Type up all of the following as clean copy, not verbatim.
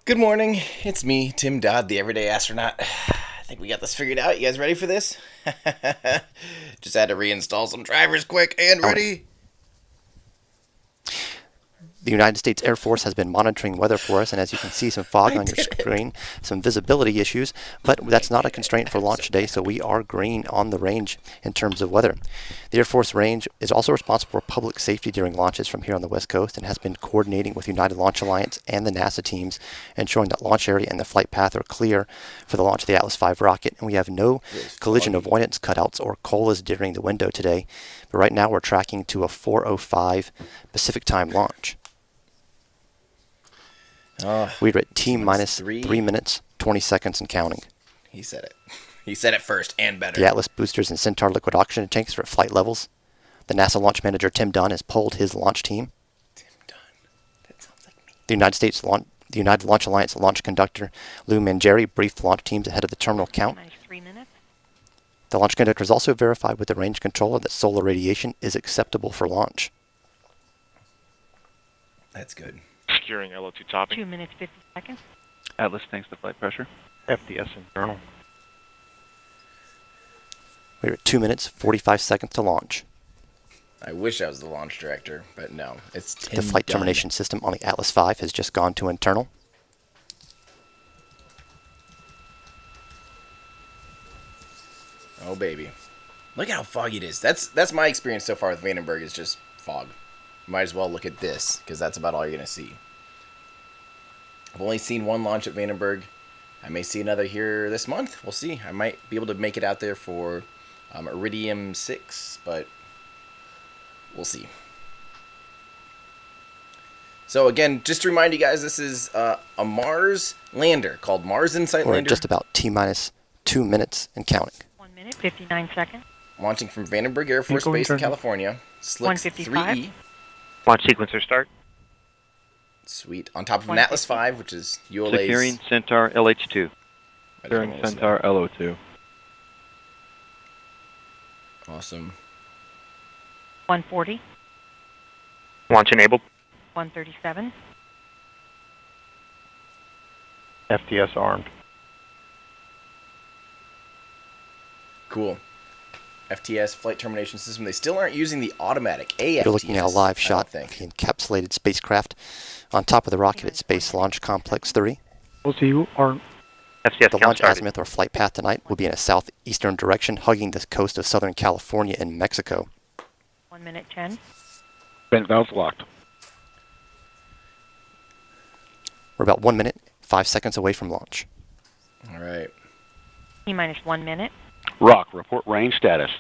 Good morning. It's me, Tim Dodd, the Everyday Astronaut. I think we got this figured out. You guys ready for this? Just had to reinstall some drivers quick and ready. The United States Air Force has been monitoring weather for us, and as you can see, some fog on your screen, some visibility issues, but that's not a constraint for launch today, so we are green on the range in terms of weather. The Air Force range is also responsible for public safety during launches from here on the West Coast and has been coordinating with United Launch Alliance and the NASA teams, ensuring that launch area and the flight path are clear for the launch of the Atlas V rocket, and we have no collision avoidance cutouts or COLAs during the window today, but right now we're tracking to a 4:05 Pacific time launch. We're at T minus 3 minutes, 20 seconds and counting. He said it. He said it first and better. The Atlas boosters and Centaur liquid oxygen tanks are at flight levels. The NASA launch manager, Tim Dunn, has polled his launch team. Tim Dunn. That sounds like me. The United Launch Alliance launch conductor, Lou Mangieri, briefed launch teams ahead of the terminal count. Minus 3 minutes. The launch conductor has also verified with the range controller that solar radiation is acceptable for launch. That's good. Securing LO2 topping. 2 minutes, 50 seconds. Atlas tanks to flight pressure. FDS internal. We're at 2 minutes, 45 seconds to launch. I wish I was the launch director, but no. It's Tim The flight Dunn. termination system on the Atlas V has just gone to internal. Oh, baby. Look at how foggy it is. That's my experience so far with Vandenberg is just fog. Might as well look at this, because that's about all you're going to see. I've only seen one launch at Vandenberg. I may see another here this month. We'll see. I might be able to make it out there for Iridium 6, but we'll see. So again, just to remind you guys, this is a Mars lander called Mars Insight We're Lander. at just about T minus 2 minutes and counting. 1 minute, 59 seconds. Launching from Vandenberg Air Force Base in California. Slicks 155. 3E. Launch sequencer start. Sweet. On top of an Atlas V, which is ULA's... Securing Centaur LH2. Securing Centaur LO2. Awesome. 140. Launch enabled. 137. FTS armed. Cool. FTS, flight termination system. They still aren't using the automatic AFTS. You're looking at a live I shot don't of the think. encapsulated spacecraft on top of the rocket at Space Launch Complex 3. LCU armed. FCS The count launch started. azimuth or flight path tonight will be in a southeastern direction, hugging the coast of Southern California and Mexico. 1 minute, 10. Vent valves locked. We're about 1 minute, 5 seconds away from launch. All right. T minus 1 minute. Rock, report range status.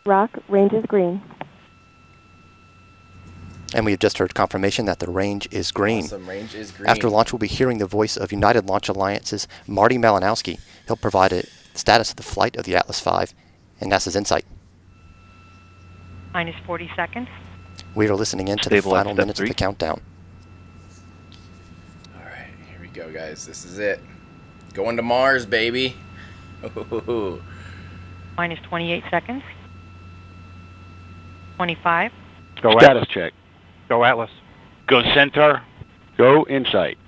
Rock, range is green. And we have just heard confirmation that the range is green. Awesome. Range is green. After launch, we'll be hearing the voice of United Launch Alliance's Marty Malinowski. He'll provide a status of the flight of the Atlas V and NASA's Insight. Minus 40 seconds. We are listening in to the Stabilize final step minutes 3. of the countdown. All right. Here we go, guys. This is it. Going to Mars, baby. Ooh. Minus 28 seconds. 25. Go status check. Go Atlas. Go Centaur. Go Insight.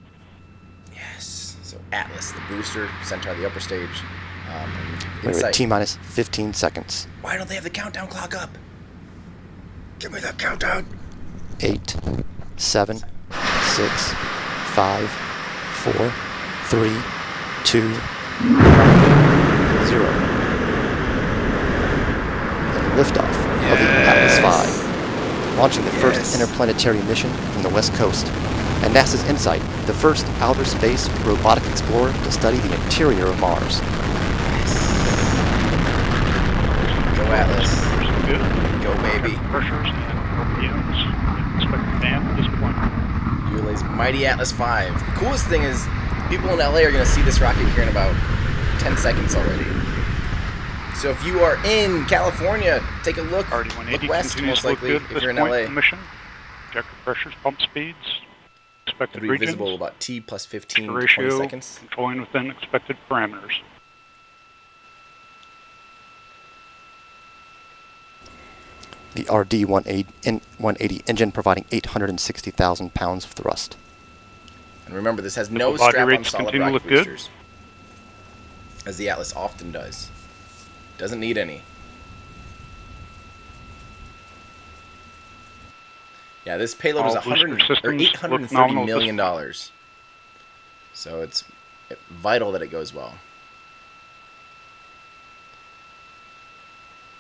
Yes. So Atlas, the booster, Centaur, the upper stage. And We're at Insight. T minus 15 seconds. Why don't they have the countdown clock up? Give me the countdown. 8, 7, 6, 5, 4, 3, 2, 0. And liftoff of the Atlas V, launching the first interplanetary mission from the West Coast. And NASA's Insight, the first outer space robotic explorer to study the interior of Mars. Go Atlas. Good. Go, baby. Pressures and RPMs. Expect fan disappointment. ULA's mighty Atlas V. The coolest thing is people in LA are going to see this rocket here in about 10 seconds already. So if you are in California, take a look. RD Look 180 west, continues most to look likely, good at if this you're in point LA. in the mission. Injector pressures, pump speeds. Expected It'll be regions. visible about T plus 15 to 20 Ratio seconds. controlling within expected parameters. The RD-180 engine providing 860,000 pounds of thrust. And remember, this has no body strap-on rates solid continue to rocket look good. boosters, as the Atlas often does. Doesn't need any. Yeah, this payload is All booster $830 systems look nominal at this million point. dollars. So it's vital that it goes well.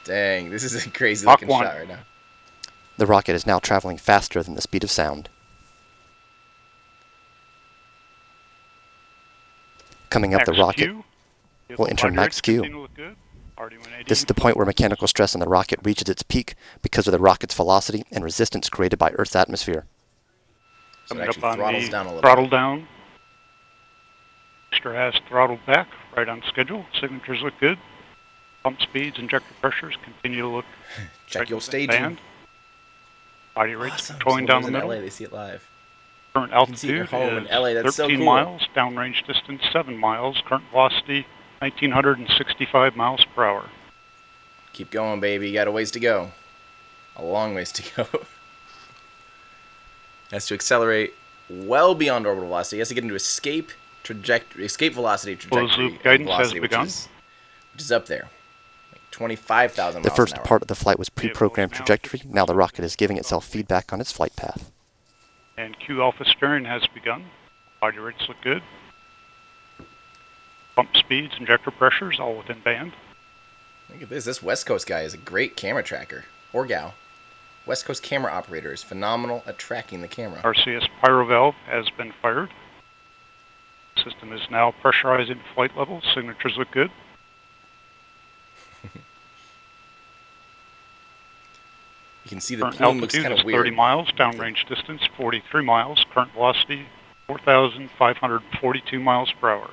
Dang, this is a crazy Mach looking 1. shot right now. The rocket is now traveling faster than the speed of sound. Coming up, the Max rocket Q. will enter Body max rates Q. continue to look good. RD-180. This is the point where mechanical stress on the rocket reaches its peak because of the rocket's velocity and resistance created by Earth's atmosphere. So it Coming actually up on throttles the down a little throttle bit. down. Booster has throttled back, right on schedule. Signatures look good. Pump speeds, injector pressures continue to look Check right your in staging. band. Body rates Awesome. controlling down the Someone middle. in LA, they see it live. Current can see it at your altitude home in is LA. That's so 13 cool. miles. Downrange distance 7 miles. Current velocity 1,965 miles per hour. Keep going, baby. You got a ways to go. A long ways to go. Has to accelerate well beyond orbital velocity. He has to get into escape velocity trajectory. loop guidance has velocity, begun. which is up there. Like 25,000 The miles first an hour. part of the flight was pre-programmed Vehicles now trajectory. Now the rocket is giving itself feedback on its flight path. And Q alpha steering has begun. Body rates look good. Pump speeds, injector pressures, all within band. Look at this. This West Coast guy is a great camera tracker. Or gal. West Coast camera operator is phenomenal at tracking the camera. RCS pyro valve has been fired. System is now pressurizing flight level. Signatures look good. You can see the Current plume looks altitude kind is of 30 weird. miles. Downrange distance 43 miles. Current velocity 4,542 miles per hour.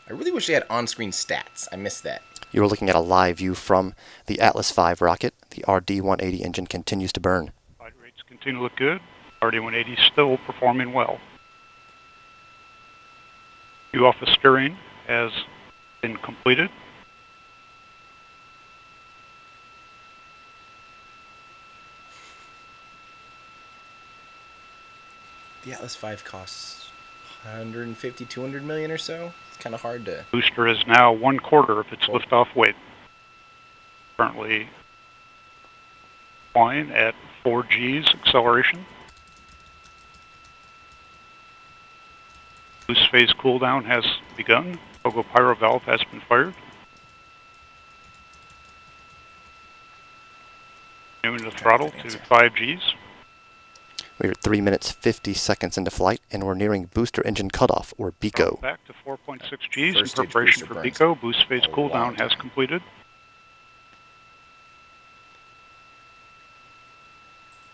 I really wish they had on-screen stats. I missed that. You are looking at a live view from the Atlas V rocket. The RD-180 engine continues to burn. Body rates continue to look good. RD-180 still performing well. Q alpha steering has been completed. The Atlas V costs 150, 200 million or so. It's kind of hard to... Booster is now 1/4 of its Cool. liftoff weight. Currently flying at 4 G's acceleration. Boost phase cooldown has begun. Pogo pyro valve has been fired. Moving the throttle to 5 G's. We are 3 minutes 50 seconds into flight, and we're nearing booster engine cutoff, or BECO. Back to 4.6 G's in First stage preparation booster for burns BECO. Boost phase a long cooldown has time. completed.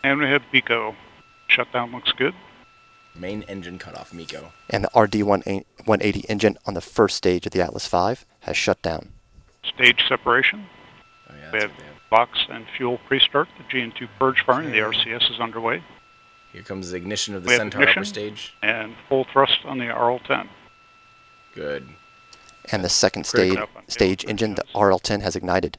And we have BECO. Shutdown looks good. Main engine cutoff, Miko. And the RD-180 engine on the first stage of the Atlas V has shut down. Stage separation. Oh, yeah, We that's have what they have. box and fuel pre-start. The GN2 purge firing. The RCS is underway. Here comes the ignition of the We have Centaur upper ignition. stage. And full thrust on the RL-10. Good. And the second Critical. stage engine, the RL-10, has ignited.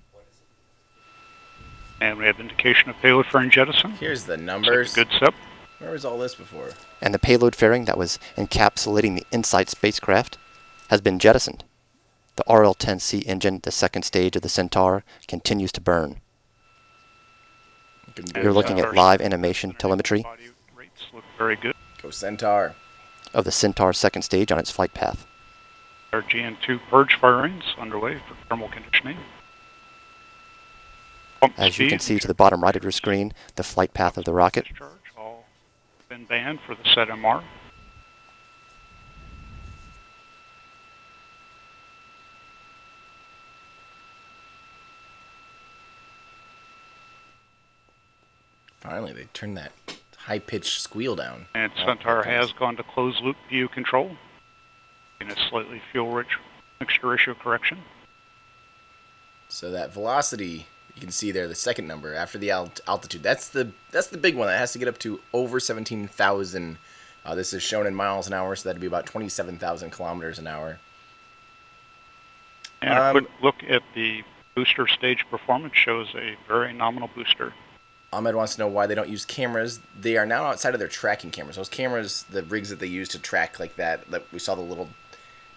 And we have indication of payload fairing jettison. Here's the Looks like numbers. a good step. Where was all this before? And the payload fairing that was encapsulating the InSight spacecraft has been jettisoned. The RL-10C engine, the second stage of the Centaur, continues to burn. You're looking at live animation telemetry Body rates look very good. Go Centaur. of the Centaur second stage on its flight path. Our GN2 purge firings underway for thermal conditioning. Pump As you can speed, see to the bottom right of your screen, the flight path of the rocket. discharge, all been banned for the ZMR. Finally, they turned that high-pitched squeal down. And Oh, Centaur there it has comes. gone to closed loop view control in a slightly fuel-rich mixture ratio correction. So that velocity, you can see there, the second number after the altitude. That's the big one. That has to get up to over 17,000. This is shown in miles an hour, so that'd be about 27,000 kilometers an hour. And a quick look at the booster stage performance shows a very nominal booster. Ahmed wants to know why they don't use cameras. They are now outside of their tracking cameras. Those cameras, the rigs that they use to track like that we saw the little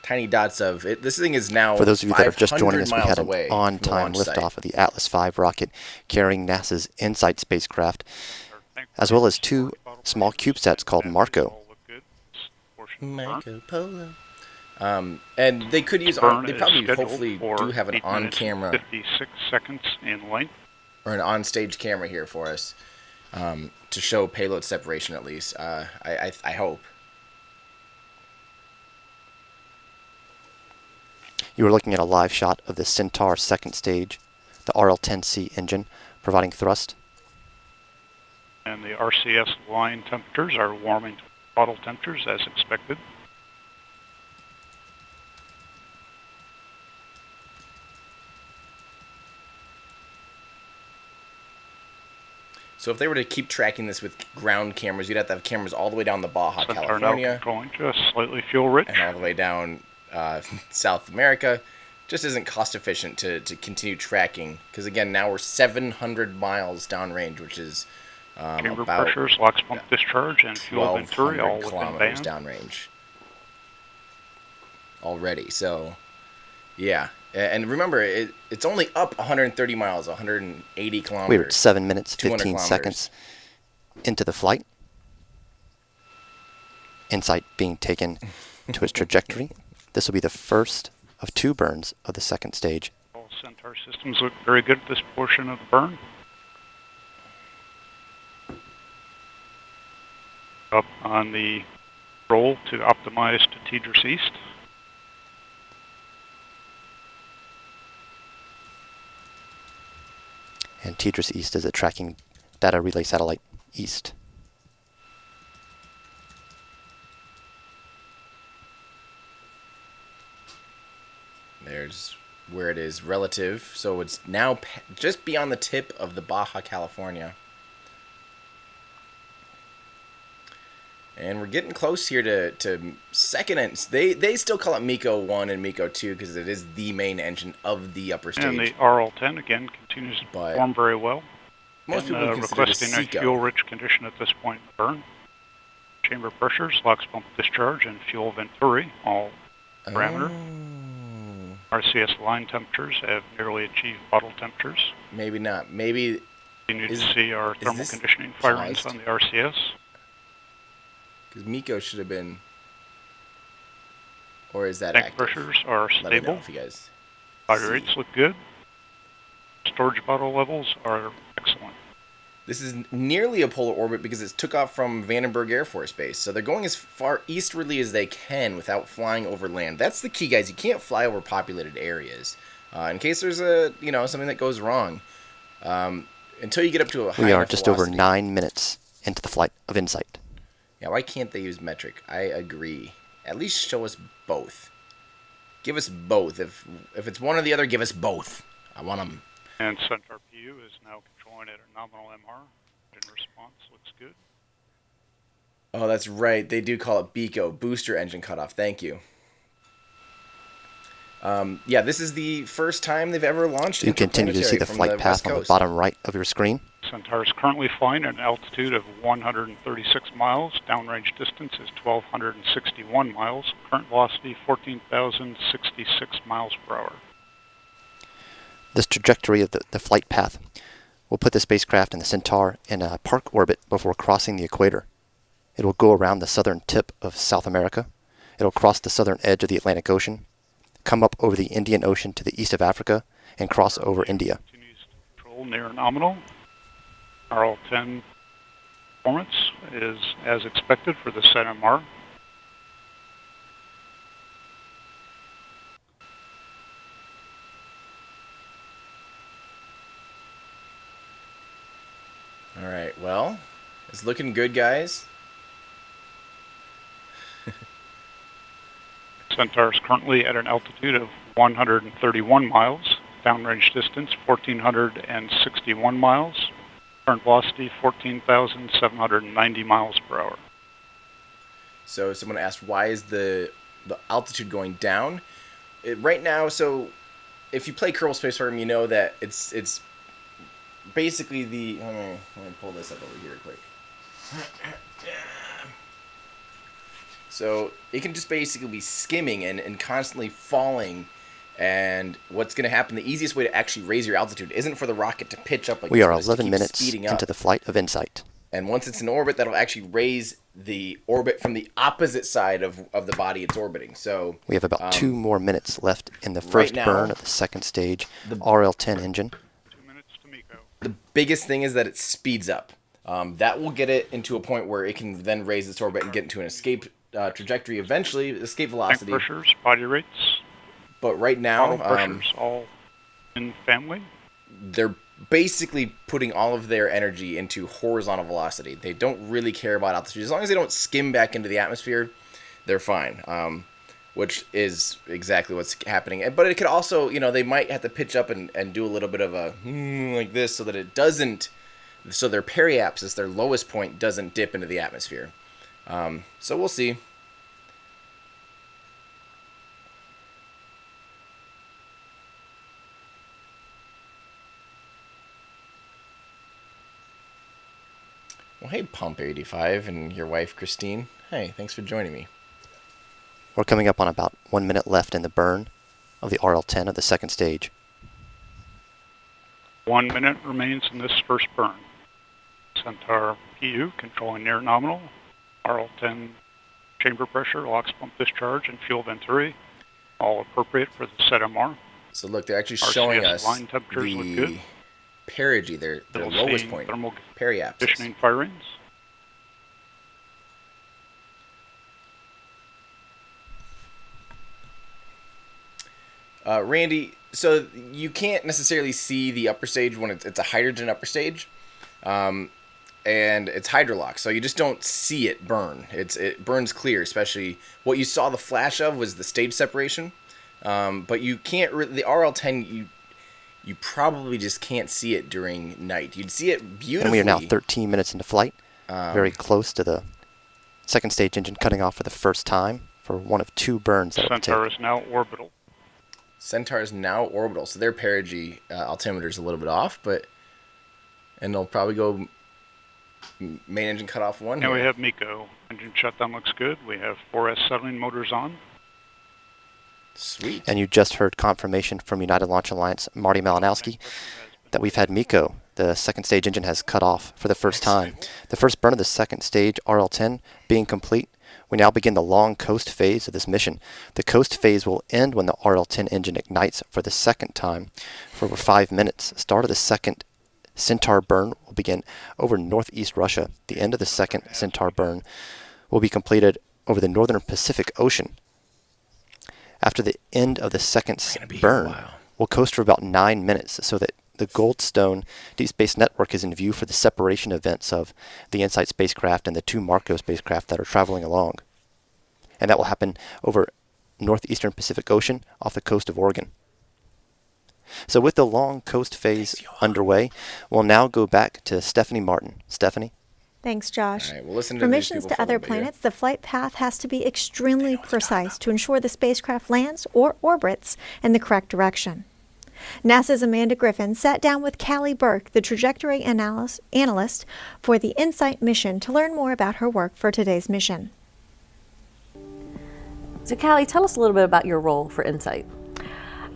tiny dots of it. This thing is now For those of you that are just 500 joining us, we miles had an away on-time from the launch site. liftoff of the Atlas V rocket carrying NASA's InSight spacecraft, as well as two small CubeSats called Marco. Marco Polo. And they could use Burn they is probably scheduled hopefully for do have an 8 minutes and on-camera 56 seconds in length. or an on-stage camera here for us to show payload separation at least. I hope. You are looking at a live shot of the Centaur second stage, the RL-10C engine providing thrust. And the RCS line temperatures are warming to throttle temperatures as expected. So if they were to keep tracking this with ground cameras, you'd have to have cameras all the way down the Baja Centaur now California controlling just slightly fuel rich. and all the way down South America. Just isn't cost efficient to continue tracking because again now we're 700 miles downrange, which is Chamber about pressures, LOX pump discharge, and fuel venturi 1,200 all within kilometers band. downrange already. So yeah, and remember it's only up 130 miles, 180 kilometers. We were at 7 minutes, 200 15 kilometers. seconds into the flight. InSight being taken to its trajectory. This will be the first of 2 burns of the second stage. All Centaur systems look very good at this portion of the burn. Up on the roll to optimize to Tidris East. And Tidris East is a tracking data relay satellite east. There's where it is relative. So it's now just beyond the tip of the Baja California. And we're getting close here to second and they still call it MECO 1 and MECO 2 because it is the main engine of the upper stage. And the RL-10 again continues to But perform very well. most And, people consider this requesting a SECO. fuel-rich condition at this point in the burn. Chamber pressures, LOX pump discharge, and fuel venturi all parameter. RCS line temperatures have nearly achieved bottle temperatures. Maybe not. Maybe Continue Is- to see our is thermal this conditioning firings paused? on the RCS. because MECO should have been, or is that Tank active? pressures are Let me know stable. if you guys. Fire see. rates look good. Storage bottle levels are excellent. This is nearly a polar orbit because it took off from Vandenberg Air Force Base. So they're going as far easterly as they can without flying over land. That's the key, guys. You can't fly over populated areas in case there's something that goes wrong. Until you get up to a high We are enough just over velocity. 9 minutes into the flight of InSight. Yeah, why can't they use metric? I agree. At least show us both. Give us both. If it's one or the other, give us both. I want them. And Centaur PU is now controlling at a nominal MR. In response, looks good. Oh, that's right. They do call it BECO, booster engine cutoff. Thank you. Yeah, this is the first time they've ever launched. You continue to see interplanetary the from flight West path on the Coast. bottom right of your screen. Centaur is currently flying at an altitude of 136 miles. Downrange distance is 1,261 miles. Current velocity 14,066 miles per hour. This trajectory of the flight path will put the spacecraft and the Centaur in a park orbit before crossing the equator. It will go around the southern tip of South America. It will cross the southern edge of the Atlantic Ocean, come up over the Indian Ocean to the east of Africa, and cross over India. Continues to control near nominal. RL-10 performance is as expected for the SETMR. All right. Well, it's looking good, guys. Centaur is currently at an altitude of 131 miles. Downrange distance 1,461 miles. Current velocity 14,790 miles per hour. So someone asked, why is the altitude going down? Right now, so if you play Kerbal Space Program, you know that it's basically the. Let me pull this up over here quick. So it can just basically be skimming and constantly falling. And what's going to happen, the easiest way to actually raise your altitude isn't for the rocket to pitch up like We this, are but it's to 11 keep minutes speeding up. into the flight of InSight. And once it's in orbit, that'll actually raise the orbit from the opposite side of the body it's orbiting. So We have about 2 more minutes left in the right first now, burn of the second stage RL-10 engine. 2 minutes to MECO. the biggest thing is that it speeds up. That will get it into a point where it can then raise its orbit and get into an escape trajectory eventually, escape Tank velocity. pressures, body rates, But right now, throttle pressures, all in family. they're basically putting all of their energy into horizontal velocity. They don't really care about altitude. As long as they don't skim back into the atmosphere, they're fine. Which is exactly what's happening. But it could also, they might have to pitch up and do a little bit of a like this so that it doesn't, so their periapsis, their lowest point, doesn't dip into the atmosphere. So we'll see. Well, hey, Pump 85 and your wife, Christine. Hey, thanks for joining me. We're coming up on about 1 minute left in the burn of the RL-10 of the second stage. 1 minute remains in this first burn. Centaur PU controlling near nominal. RL-10 chamber pressure, LOX pump discharge, and fuel venturi, all appropriate for the ZMR. So look, they're actually showing RCS us line temperatures look the good. perigee, their We'll lowest see point, thermal periapsis. conditioning firings. Randy, so you can't necessarily see the upper stage when it's a hydrogen upper stage, and it's hydrolock, so you just don't see it burn. It burns clear, especially what you saw the flash of was the stage separation, but you can't the RL-10 you probably just can't see it during night. You'd see it beautifully. And we are now 13 minutes into flight, very close to the second stage engine cutting off for the first time for one of 2 burns that it will Centaur take. is now orbital. Centaur is now orbital, so their perigee altimeter is a little bit off, and they'll probably go main engine cut off 1. Now we here. have MECO. Engine shutdown looks good. We have 4S settling motors on. Sweet. And you just heard confirmation from United Launch Alliance, Marty Malinowski, that we've had MECO. The second stage engine has cut off for the first time. The first burn of the second stage RL-10 being complete, we now begin the long coast phase of this mission. The coast phase will end when the RL-10 engine ignites for the second time for over 5 minutes. Start of the second Centaur burn will begin over northeast Russia. The end of the second Centaur burn will be completed over the northern Pacific Ocean. After the end of the second burn, we'll coast for about 9 minutes so that the Goldstone Deep Space Network is in view for the separation events of the InSight spacecraft and the 2 Marco spacecraft that are traveling along. And that will happen over northeastern Pacific Ocean off the coast of Oregon. So with the long coast phase underway, we'll now go back to Stephanie Martin. Stephanie? Thanks, Josh. All right, we'll listen to For these missions people to for a other little bit here. planets, the flight path has to be extremely precise to ensure the spacecraft lands or orbits in the correct direction. NASA's Amanda Griffin sat down with Callie Burke, the trajectory analyst for the InSight mission, to learn more about her work for today's mission. So Callie, tell us a little bit about your role for InSight.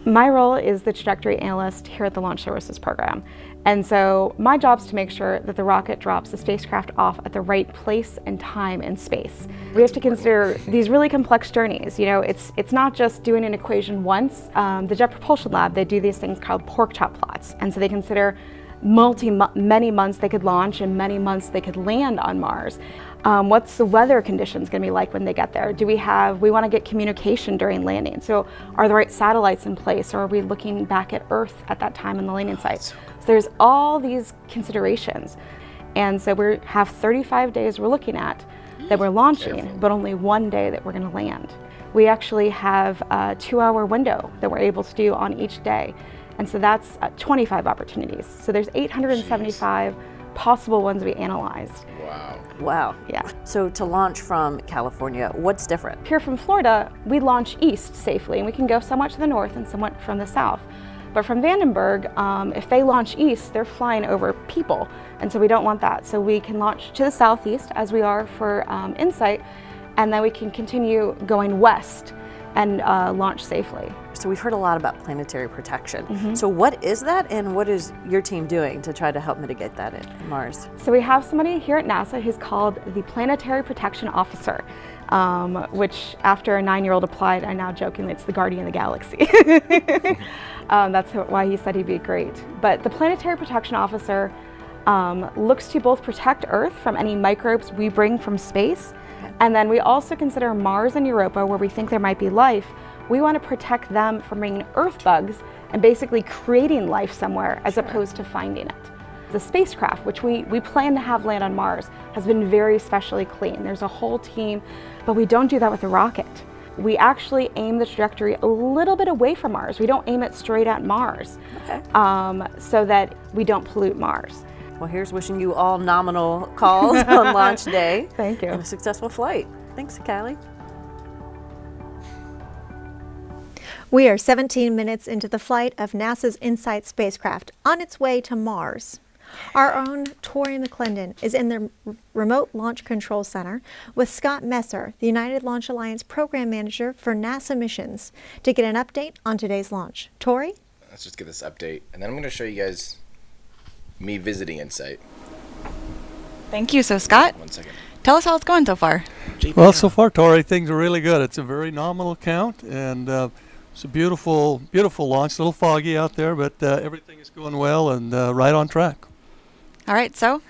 My role is the trajectory analyst here at the Launch Services Program. And so my job is to make sure that the rocket drops the spacecraft off at the right place and time in space. We have to consider these really complex journeys. You know, it's not just doing an equation once. The Jet Propulsion Lab, they do these things called pork chop plots. And so they consider many months they could launch and many months they could land on Mars. What's the weather conditions going to be like when they get there? We want to get communication during landing. So are the right satellites in place, or are we looking back at Earth at that time in the landing site? So there's all these considerations. And so we have 35 days we're looking at that we're launching, but only 1 day that we're going to land. We actually have a 2-hour window that we're able to do on each day. And so that's 25 opportunities. So there's 875 possible ones we analyzed. Wow. Yeah. So to launch from California, what's different? Here from Florida, we launch east safely, and we can go somewhat to the north and somewhat from the south. But from Vandenberg, if they launch east, they're flying over people, and so we don't want that. So we can launch to the southeast, as we are for InSight, and then we can continue going west and launch safely. So we've heard a lot about planetary protection. So what is that, and what is your team doing to try to help mitigate that in Mars? So we have somebody here at NASA who's called the Planetary Protection Officer, which after a 9-year-old applied, I now jokingly, it's the guardian of the galaxy. That's why he said he'd be great. But the Planetary Protection Officer looks to both protect Earth from any microbes we bring from space, and then we also consider Mars and Europa, where we think there might be life. We want to protect them from bringing Earth bugs and basically creating life somewhere as opposed to finding it. The spacecraft, which we plan to have land on Mars, has been very specially clean. There's a whole team, but we don't do that with the rocket. We actually aim the trajectory a little bit away from Mars. We don't aim it straight at Mars, so that we don't pollute Mars. Well, here's wishing you all nominal calls on launch day. Thank you. And a successful flight. Thanks, Callie. We are 17 minutes into the flight of NASA's InSight spacecraft on its way to Mars. Our own Tori McClendon is in the Remote Launch Control Center with Scott Messer, the United Launch Alliance Program Manager for NASA missions, to get an update on today's launch. Tori? Let's just get this update, and then I'm going to show you guys me visiting InSight. Thank you. So, Scott, 1 second. tell us how it's going so far. Well, so far, Tori, things are really good. It's a very nominal count, and it's a beautiful, beautiful launch. A little foggy out there, but everything is going well and right on track. All right. So,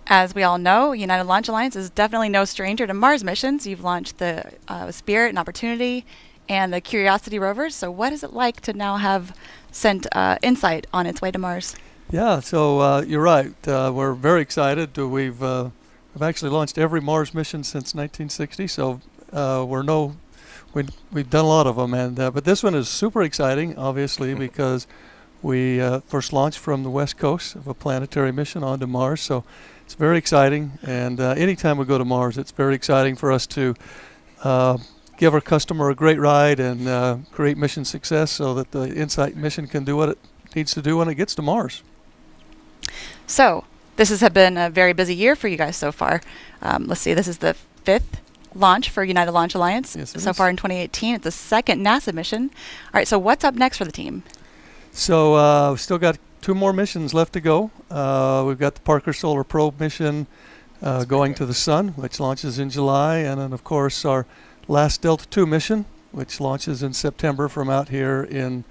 as we all know, United Launch Alliance is definitely no stranger to Mars missions. You've launched the Spirit and Opportunity and the Curiosity rovers. So, what is it like to now have sent InSight on its way to Mars? Yeah, so you're right. We're very excited. We've actually launched every Mars mission since 1960, so we've done a lot of them, and but this one is super exciting, obviously, because we first launched from the west coast of a planetary mission onto Mars, so it's very exciting. And anytime we go to Mars, it's very exciting for us to give our customer a great ride and create mission success so that the InSight mission can do what it needs to do when it gets to Mars. So, this has been a very busy year for you guys so far. Let's see, this is the 5th launch for United Launch Alliance so far in 2018. It's the 2nd NASA mission. All right, so what's up next for the team? So we've still got 2 more missions left to go. We've got the Parker Solar Probe mission going to the Sun, which launches in July, and then, of course, our last Delta II mission, which launches in September from out here in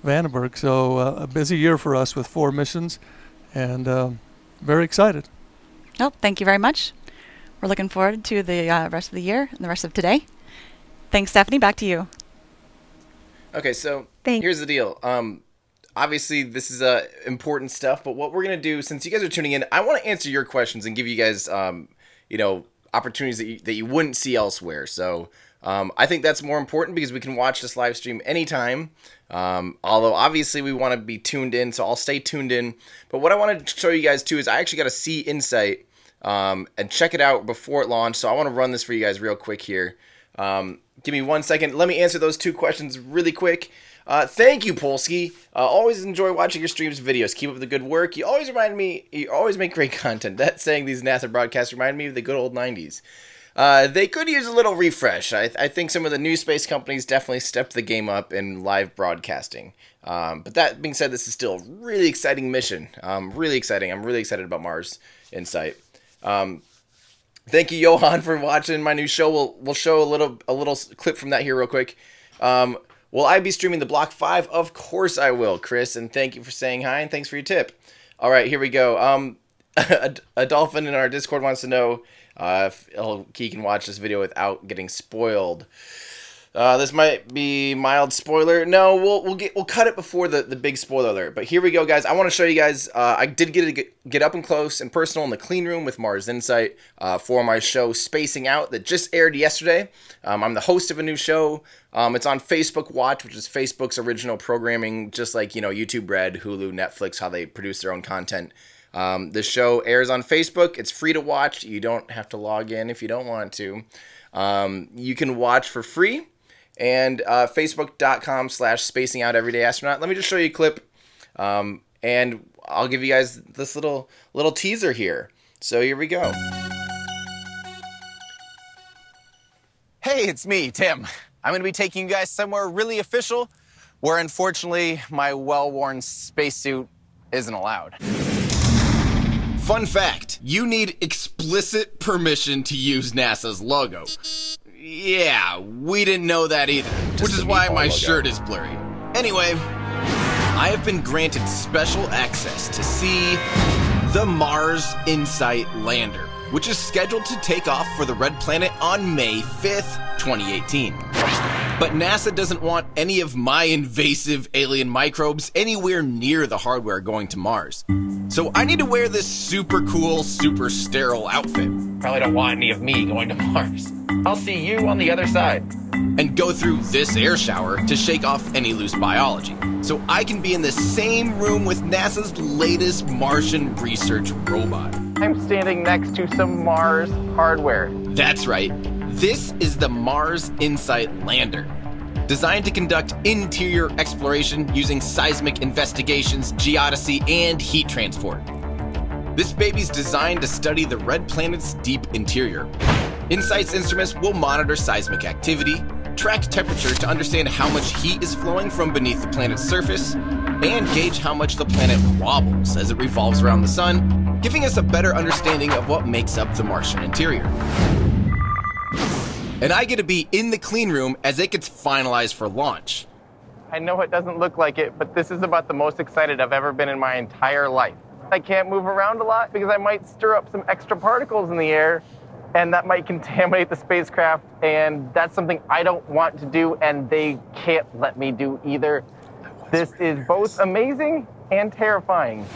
Vandenberg. So a busy year for us with 4 missions, and very excited. Oh, thank you very much. We're looking forward to the rest of the year and the rest of today. Thanks, Stephanie. Back to you. Okay, so here's the deal. Obviously, this is important stuff, but what we're going to do, since you guys are tuning in, I want to answer your questions and give you guys, opportunities that you wouldn't see elsewhere. So I think that's more important because we can watch this live stream anytime. Although obviously we want to be tuned in, so I'll stay tuned in. But what I wanted to show you guys too is I actually got to see InSight and check it out before it launched. So I want to run this for you guys real quick here. Give me 1 second. Let me answer those 2 questions really quick. Thank you, Polsky. Always enjoy watching your streams and videos. Keep up the good work. You always make great content. That saying these NASA broadcasts remind me of the good old 90s. They could use a little refresh. I think some of the new space companies definitely stepped the game up in live broadcasting. But that being said, this is still a really exciting mission. Really exciting. I'm really excited about Mars InSight. Thank you, Johan, for watching my new show. We'll show a little clip from that here real quick. Will I be streaming the Block 5? Of course I will, Chris, and thank you for saying hi, and thanks for your tip. All right, here we go. A dolphin in our Discord wants to know if he can watch this video without getting spoiled. This might be mild spoiler. No, we'll cut it before the big spoiler alert. But here we go, guys. I want to show you guys. I did get up and close and personal in the clean room with Mars InSight for my show Spacing Out that just aired yesterday. I'm the host of a new show. It's on Facebook Watch, which is Facebook's original programming, just like YouTube Red, Hulu, Netflix, how they produce their own content. The show airs on Facebook. It's free to watch. You don't have to log in if you don't want to. You can watch for free. and facebook.com/spacingouteverydayastronaut. Let me just show you a clip, and I'll give you guys this little teaser here. So here we go. Hey, it's me, Tim. I'm going to be taking you guys somewhere really official, where unfortunately my well-worn spacesuit isn't allowed. Fun fact, you need explicit permission to use NASA's logo. Yeah, we didn't know that either, which is why my shirt is blurry. Anyway, I have been granted special access to see the Mars InSight lander, which is scheduled to take off for the Red Planet on May 5th, 2018. But NASA doesn't want any of my invasive alien microbes anywhere near the hardware going to Mars. So I need to wear this super cool, super sterile outfit. Probably don't want any of me going to Mars. I'll see you on the other side. And go through this air shower to shake off any loose biology, so I can be in the same room with NASA's latest Martian research robot. I'm standing next to some Mars hardware. That's right. This is the Mars InSight lander, designed to conduct interior exploration using seismic investigations, geodesy, and heat transport. This baby's designed to study the red planet's deep interior. InSight's instruments will monitor seismic activity, track temperature to understand how much heat is flowing from beneath the planet's surface, and gauge how much the planet wobbles as it revolves around the sun, giving us a better understanding of what makes up the Martian interior. And I get to be in the clean room as it gets finalized for launch. I know it doesn't look like it, but this is about the most excited I've ever been in my entire life. I can't move around a lot because I might stir up some extra particles in the air, and that might contaminate the spacecraft, and that's something I don't want to do, and they can't let me do either. This is both amazing and terrifying.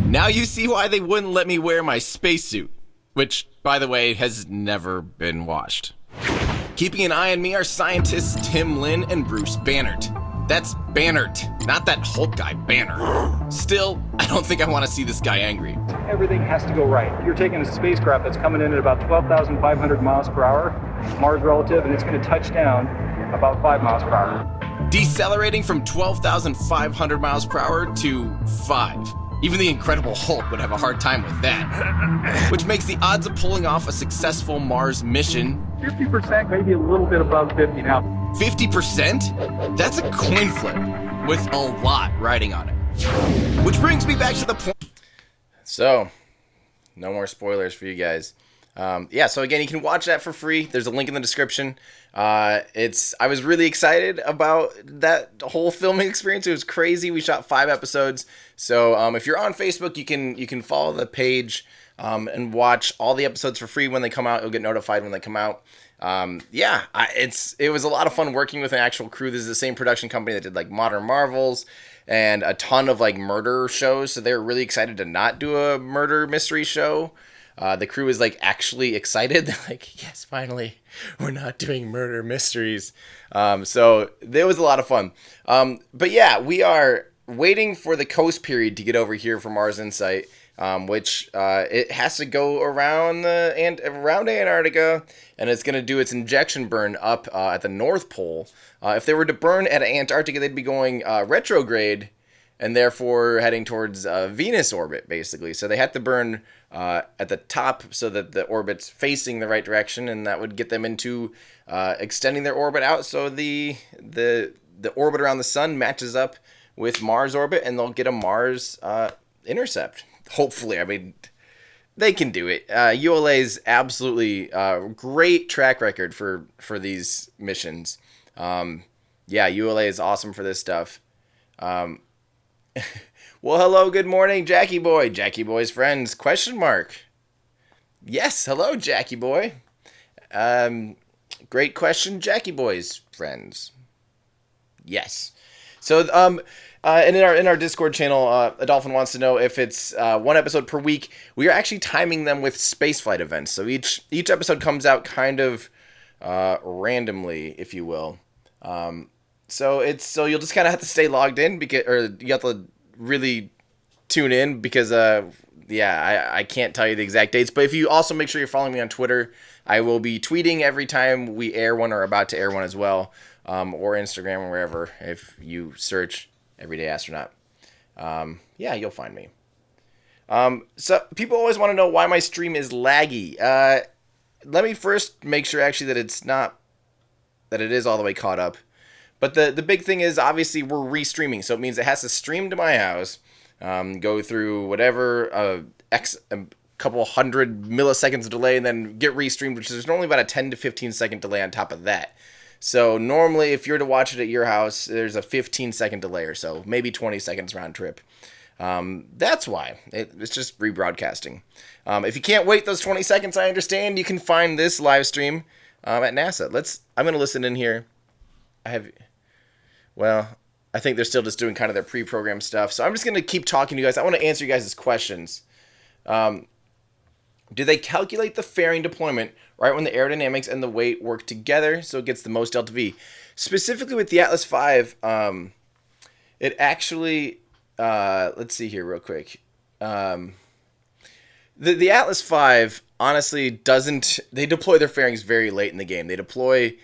Now you see why they wouldn't let me wear my spacesuit, which, by the way, has never been washed. Keeping an eye on me are scientists Tim Lin and Bruce Bannert. That's Bannert, not that Hulk guy, Banner. Still, I don't think I want to see this guy angry. Everything has to go right. You're taking a spacecraft that's coming in at about 12,500 miles per hour, Mars relative, and it's going to touch down about 5 miles per hour. Decelerating from 12,500 miles per hour to 5. Even the Incredible Hulk would have a hard time with that. Which makes the odds of pulling off a successful Mars mission 50%, maybe a little bit above 50 now. 50%? That's a coin flip with a lot riding on it. Which brings me back to the point. So, no more spoilers for you guys. So again, you can watch that for free. There's a link in the description. I was really excited about that whole filming experience. It was crazy. We shot 5 episodes. So if you're on Facebook, you can follow the page and watch all the episodes for free when they come out. You'll get notified when they come out. It was a lot of fun working with an actual crew. This is the same production company that did like Modern Marvels and a ton of like murder shows. So they were really excited to not do a murder mystery show. The crew is like actually excited. They're like, yes, finally, we're not doing murder mysteries. So it was a lot of fun. But yeah, we are waiting for the coast period to get over here for Mars InSight, which it has to go around Antarctica, and it's going to do its injection burn up at the North Pole. If they were to burn at Antarctica, they'd be going retrograde, and therefore heading towards Venus orbit, basically. So they had to burn at the top so that the orbit's facing the right direction, and that would get them into extending their orbit out so the orbit around the sun matches up with Mars orbit, and they'll get a Mars intercept. Hopefully. I mean, they can do it. ULA's absolutely great track record for these missions. ULA is awesome for this stuff. Well, hello, good morning, Jackie Boy. Jackie Boy's friends, question mark. Yes, hello, Jackie Boy. Great question, Jackie Boy's friends. Yes. So, and in our Discord channel, Adolphin wants to know if it's 1 episode per week. We are actually timing them with spaceflight events. So each episode comes out kind of randomly, if you will. So you'll just kind of have to stay logged in or you have to really tune in because I can't tell you the exact dates. But if you also make sure you're following me on Twitter, I will be tweeting every time we air one or about to air one as well. or Instagram or wherever. If you search Everyday Astronaut, yeah, you'll find me. So people always want to know why my stream is laggy. Let me first make sure actually that it's not, that it is all the way caught up. But the big thing is, obviously, we're restreaming, so it means it has to stream to my house, go through whatever, a couple hundred milliseconds of delay, and then get restreamed, which is normally about a 10 to 15 second delay on top of that. So normally, if you're to watch it at your house, there's a 15-second delay or so, maybe 20 seconds round trip. That's why. It's just rebroadcasting. If you can't wait those 20 seconds, I understand. You can find this live stream at NASA. I'm going to listen in here. I think they're still just doing kind of their pre-programmed stuff. So I'm just going to keep talking to you guys. I want to answer you guys' questions. Do they calculate the fairing deployment right when the aerodynamics and the weight work together so it gets the most delta V? Specifically with the Atlas V, it actually... let's see here real quick. The Atlas V honestly doesn't... They deploy their fairings very late in the game. They deploy...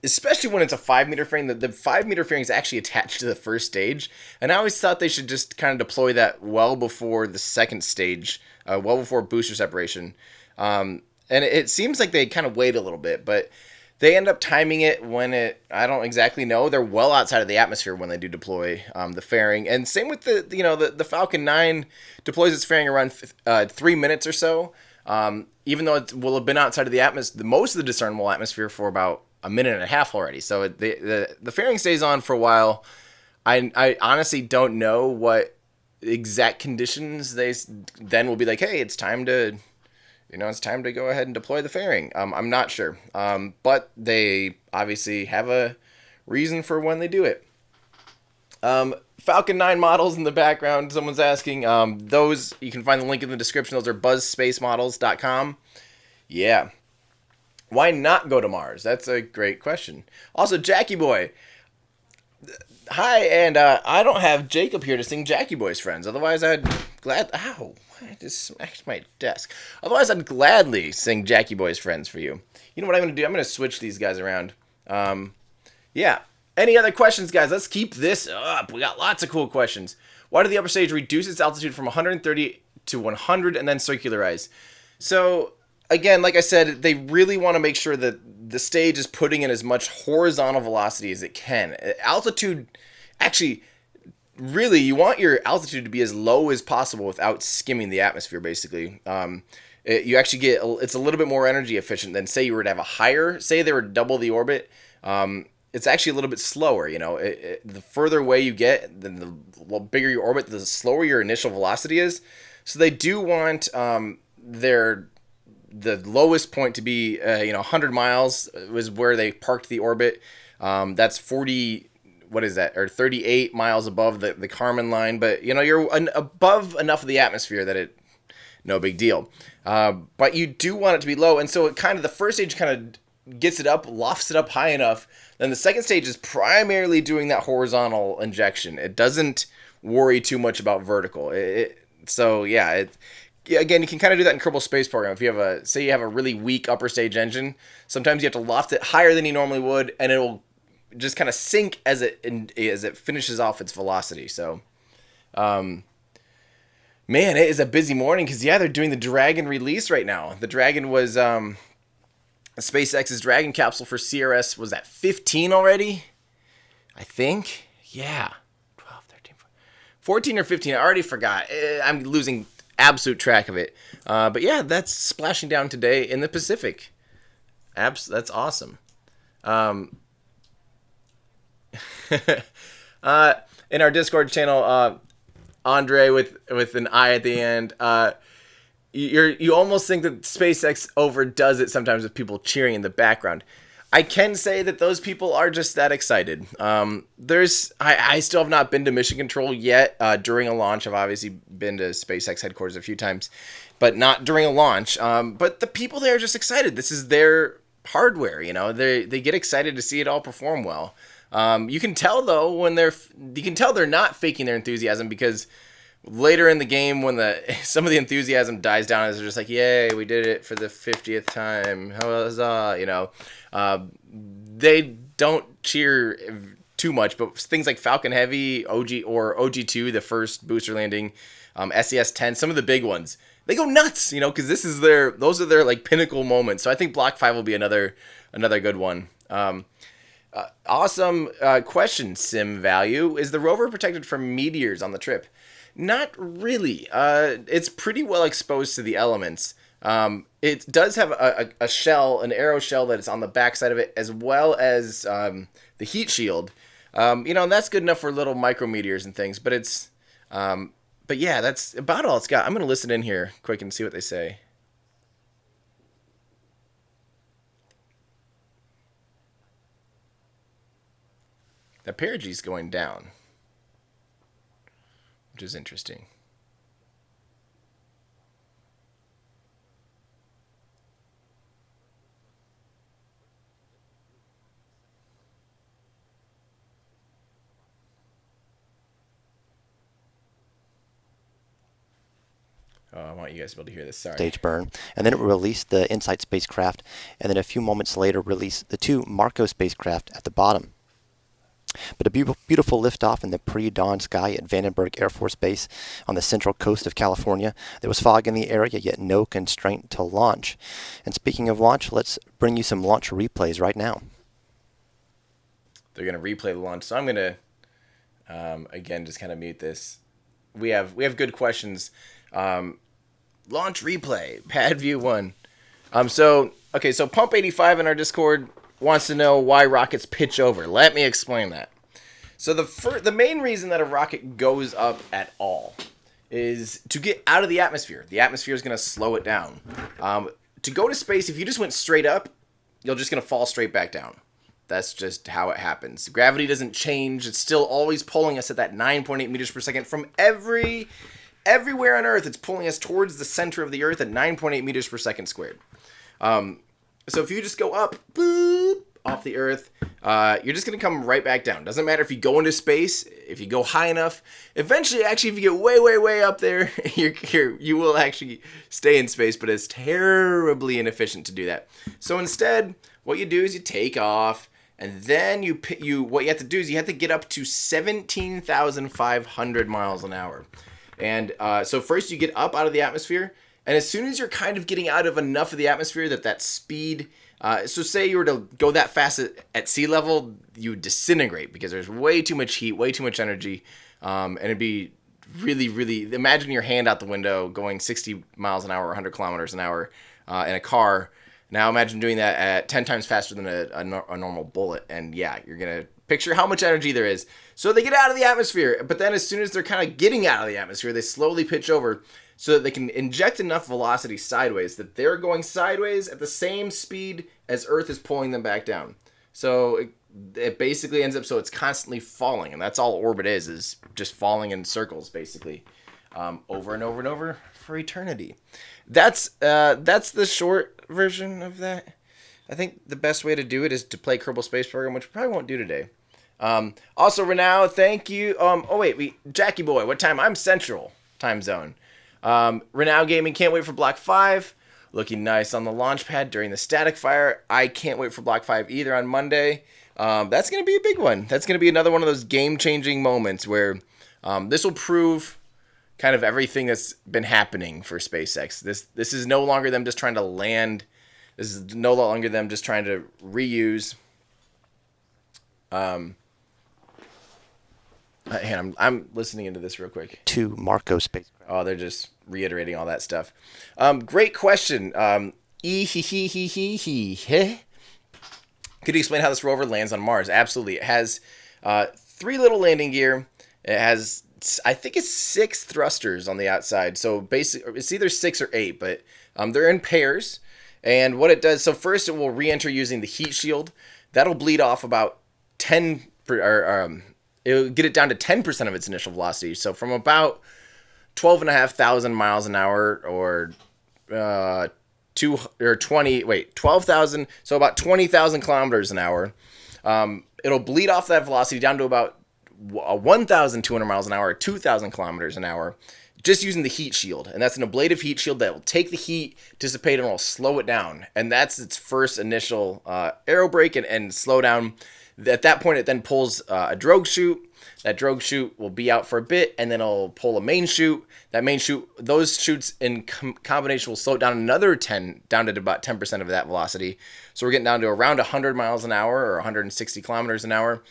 especially when it's a 5-meter fairing, the 5-meter fairing is actually attached to the first stage, and I always thought they should just kind of deploy that well before the second stage, well before booster separation, and it seems like they kind of wait a little bit, but they end up timing it when I don't exactly know. They're well outside of the atmosphere when they do deploy the fairing, and same with the Falcon 9 deploys its fairing around 3 minutes or so. Even though it will have been outside of the atmosphere, most of the discernible atmosphere for about a minute and a half already. So the fairing stays on for a while. I honestly don't know what exact conditions they then will be like, hey, it's time to go ahead and deploy the fairing. I'm not sure. But they obviously have a reason for when they do it. Falcon 9 models in the background, someone's asking. Those, you can find the link in the description. Those are buzzspacemodels.com. Yeah. Why not go to Mars? That's a great question. Also, Jackie Boy. Hi, and I don't have Jacob here to sing Jackie Boy's Friends. Otherwise, I'd Ow, I just smashed my desk. Otherwise, I'd gladly sing Jackie Boy's Friends for you. You know what I'm going to do? I'm going to switch these guys around. Yeah. Any other questions, guys? Let's keep this up. We got lots of cool questions. Why did the upper stage reduce its altitude from 130 to 100 and then circularize? So, again, like I said, they really want to make sure that the stage is putting in as much horizontal velocity as it can. Altitude, actually, really, you want your altitude to be as low as possible without skimming the atmosphere, basically. You actually get, it's a little bit more energy efficient than, say, you were to have a higher, say they were double the orbit. It's actually a little bit slower, the further away you get, then the bigger your orbit, the slower your initial velocity is. So they do want the lowest point to be 100 miles was where they parked the orbit. That's 40, what is that, or 38 miles above the Kármán line, but you're above enough of the atmosphere that no big deal. But you do want it to be low, and so the first stage kind of gets it up, lofts it up high enough. Then the second stage is primarily doing that horizontal injection. It doesn't worry too much about vertical. Again, you can kind of do that in Kerbal Space Program. If you have say you have a really weak upper stage engine, sometimes you have to loft it higher than you normally would, and it'll just kind of sink as it finishes off its velocity. So, man, it is a busy morning because they're doing the Dragon release right now. The Dragon was SpaceX's Dragon capsule for CRS was at 15 already, I think. Yeah, 12, 13, 14 or 15. I already forgot. I'm losing absolute track of it. But yeah, that's splashing down today in the Pacific. That's awesome. In our Discord channel, Andre with an I at the end. You almost think that SpaceX overdoes it sometimes with people cheering in the background. I can say that those people are just that excited. I still have not been to Mission Control yet during a launch. I've obviously been to SpaceX headquarters a few times, but not during a launch. But the people there are just excited. This is their hardware, They get excited to see it all perform well. You can tell though they're not faking their enthusiasm, because later in the game, when some of the enthusiasm dies down, they're just like, "Yay, we did it for the 50th time! Huzzah!" They don't cheer too much, but things like Falcon Heavy, OG2, the first booster landing, SES-10, some of the big ones, they go nuts, because those are their like pinnacle moments. So I think Block 5 will be another good one. Awesome question, Sim Value. Is the rover protected from meteors on the trip? Not really. It's pretty well exposed to the elements. It does have a shell, an arrow shell that is on the backside of it, as well as the heat shield. And that's good enough for little micrometeors and things. But but yeah, that's about all it's got. I'm gonna listen in here quick and see what they say. The perigy's going down, which is interesting. Oh, I want you guys to be able to hear this. Sorry. Stage burn, and then it released the InSight spacecraft, and then a few moments later released the 2 Marco spacecraft at the bottom. But a beautiful liftoff in the pre-dawn sky at Vandenberg Air Force Base on the central coast of California. There was fog in the area, yet no constraint to launch. And speaking of launch, let's bring you some launch replays right now. They're going to replay the launch, so I'm going to, again, just kind of mute this. We have good questions. Launch replay, pad view 1. So Pump 85 in our Discord wants to know why rockets pitch over. Let me explain that. So the main reason that a rocket goes up at all is to get out of the atmosphere. The atmosphere is going to slow it down. To go to space, if you just went straight up, you're just going to fall straight back down. That's just how it happens. Gravity doesn't change. It's still always pulling us at that 9.8 meters per second from everywhere on Earth. It's pulling us towards the center of the Earth at 9.8 meters per second squared. So if you just go up, boop, off the Earth, you're just going to come right back down. Doesn't matter if you go into space, if you go high enough. Eventually, actually, if you get way, way, way up there, you will actually stay in space, but it's terribly inefficient to do that. So instead, what you do is you take off, and then what you have to do is you have to get up to 17,500 miles an hour. And so first you get up out of the atmosphere, and as soon as you're kind of getting out of enough of the atmosphere that speed, so say you were to go that fast at sea level, you would disintegrate because there's way too much heat, way too much energy, and it'd be really, really, imagine your hand out the window going 60 miles an hour or 100 kilometers an hour in a car. Now imagine doing that at 10 times faster than a normal bullet, and yeah, you're going to picture how much energy there is. So they get out of the atmosphere, but then as soon as they're kind of getting out of the atmosphere, they slowly pitch over so that they can inject enough velocity sideways that they're going sideways at the same speed as Earth is pulling them back down. So it basically ends up so it's constantly falling, and that's all orbit is just falling in circles, basically, over and over and over for eternity. That's the short version of that. I think the best way to do it is to play Kerbal Space Program, which we probably won't do today. Also, Renau, thank you. Jackie Boy, what time? I'm Central time zone. Renau Gaming, can't wait for Block 5. Looking nice on the launch pad during the static fire. I can't wait for Block 5 either on Monday. That's going to be a big one. That's going to be another one of those game-changing moments where this will prove kind of everything that's been happening for SpaceX. This is no longer them just trying to land. This is no longer them just trying to reuse. I'm listening into this real quick. 2 Marco spacecraft. Oh, they're just reiterating all that stuff. Great question. Could you explain how this rover lands on Mars? Absolutely. It has 3 little landing gear. It has, I think it's 6 thrusters on the outside. So basically, it's either 6 or 8, but they're in pairs. And what it does, so first it will re-enter using the heat shield. That'll bleed off about 10, it'll get it down to 10% of its initial velocity. So from about 12,500 miles an hour or 12,000, so about 20,000 kilometers an hour. It'll bleed off that velocity down to about 1,200 miles an hour or 2,000 kilometers an hour just using the heat shield. And that's an ablative heat shield that will take the heat, dissipate, and will slow it down. And that's its first initial aero brake and slow down. At that point, it then pulls a drogue chute. That drogue chute will be out for a bit, and then it'll pull a main chute. That main chute, those chutes in combination will slow it down another 10, down to about 10% of that velocity. So we're getting down to around 100 miles an hour or 160 kilometers an hour.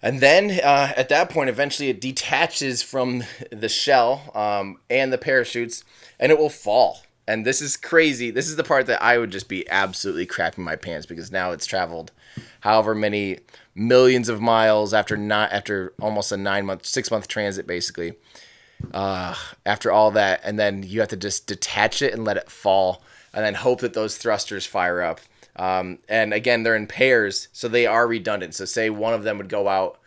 And then at that point, eventually it detaches from the shell and the parachutes, and it will fall. And this is crazy. This is the part that I would just be absolutely crapping my pants, because now it's traveled however many millions of miles after almost a 6-month transit, basically. After all that, and then you have to just detach it and let it fall, and then hope that those thrusters fire up. And again, they're in pairs, so they are redundant. So say one of them would go out.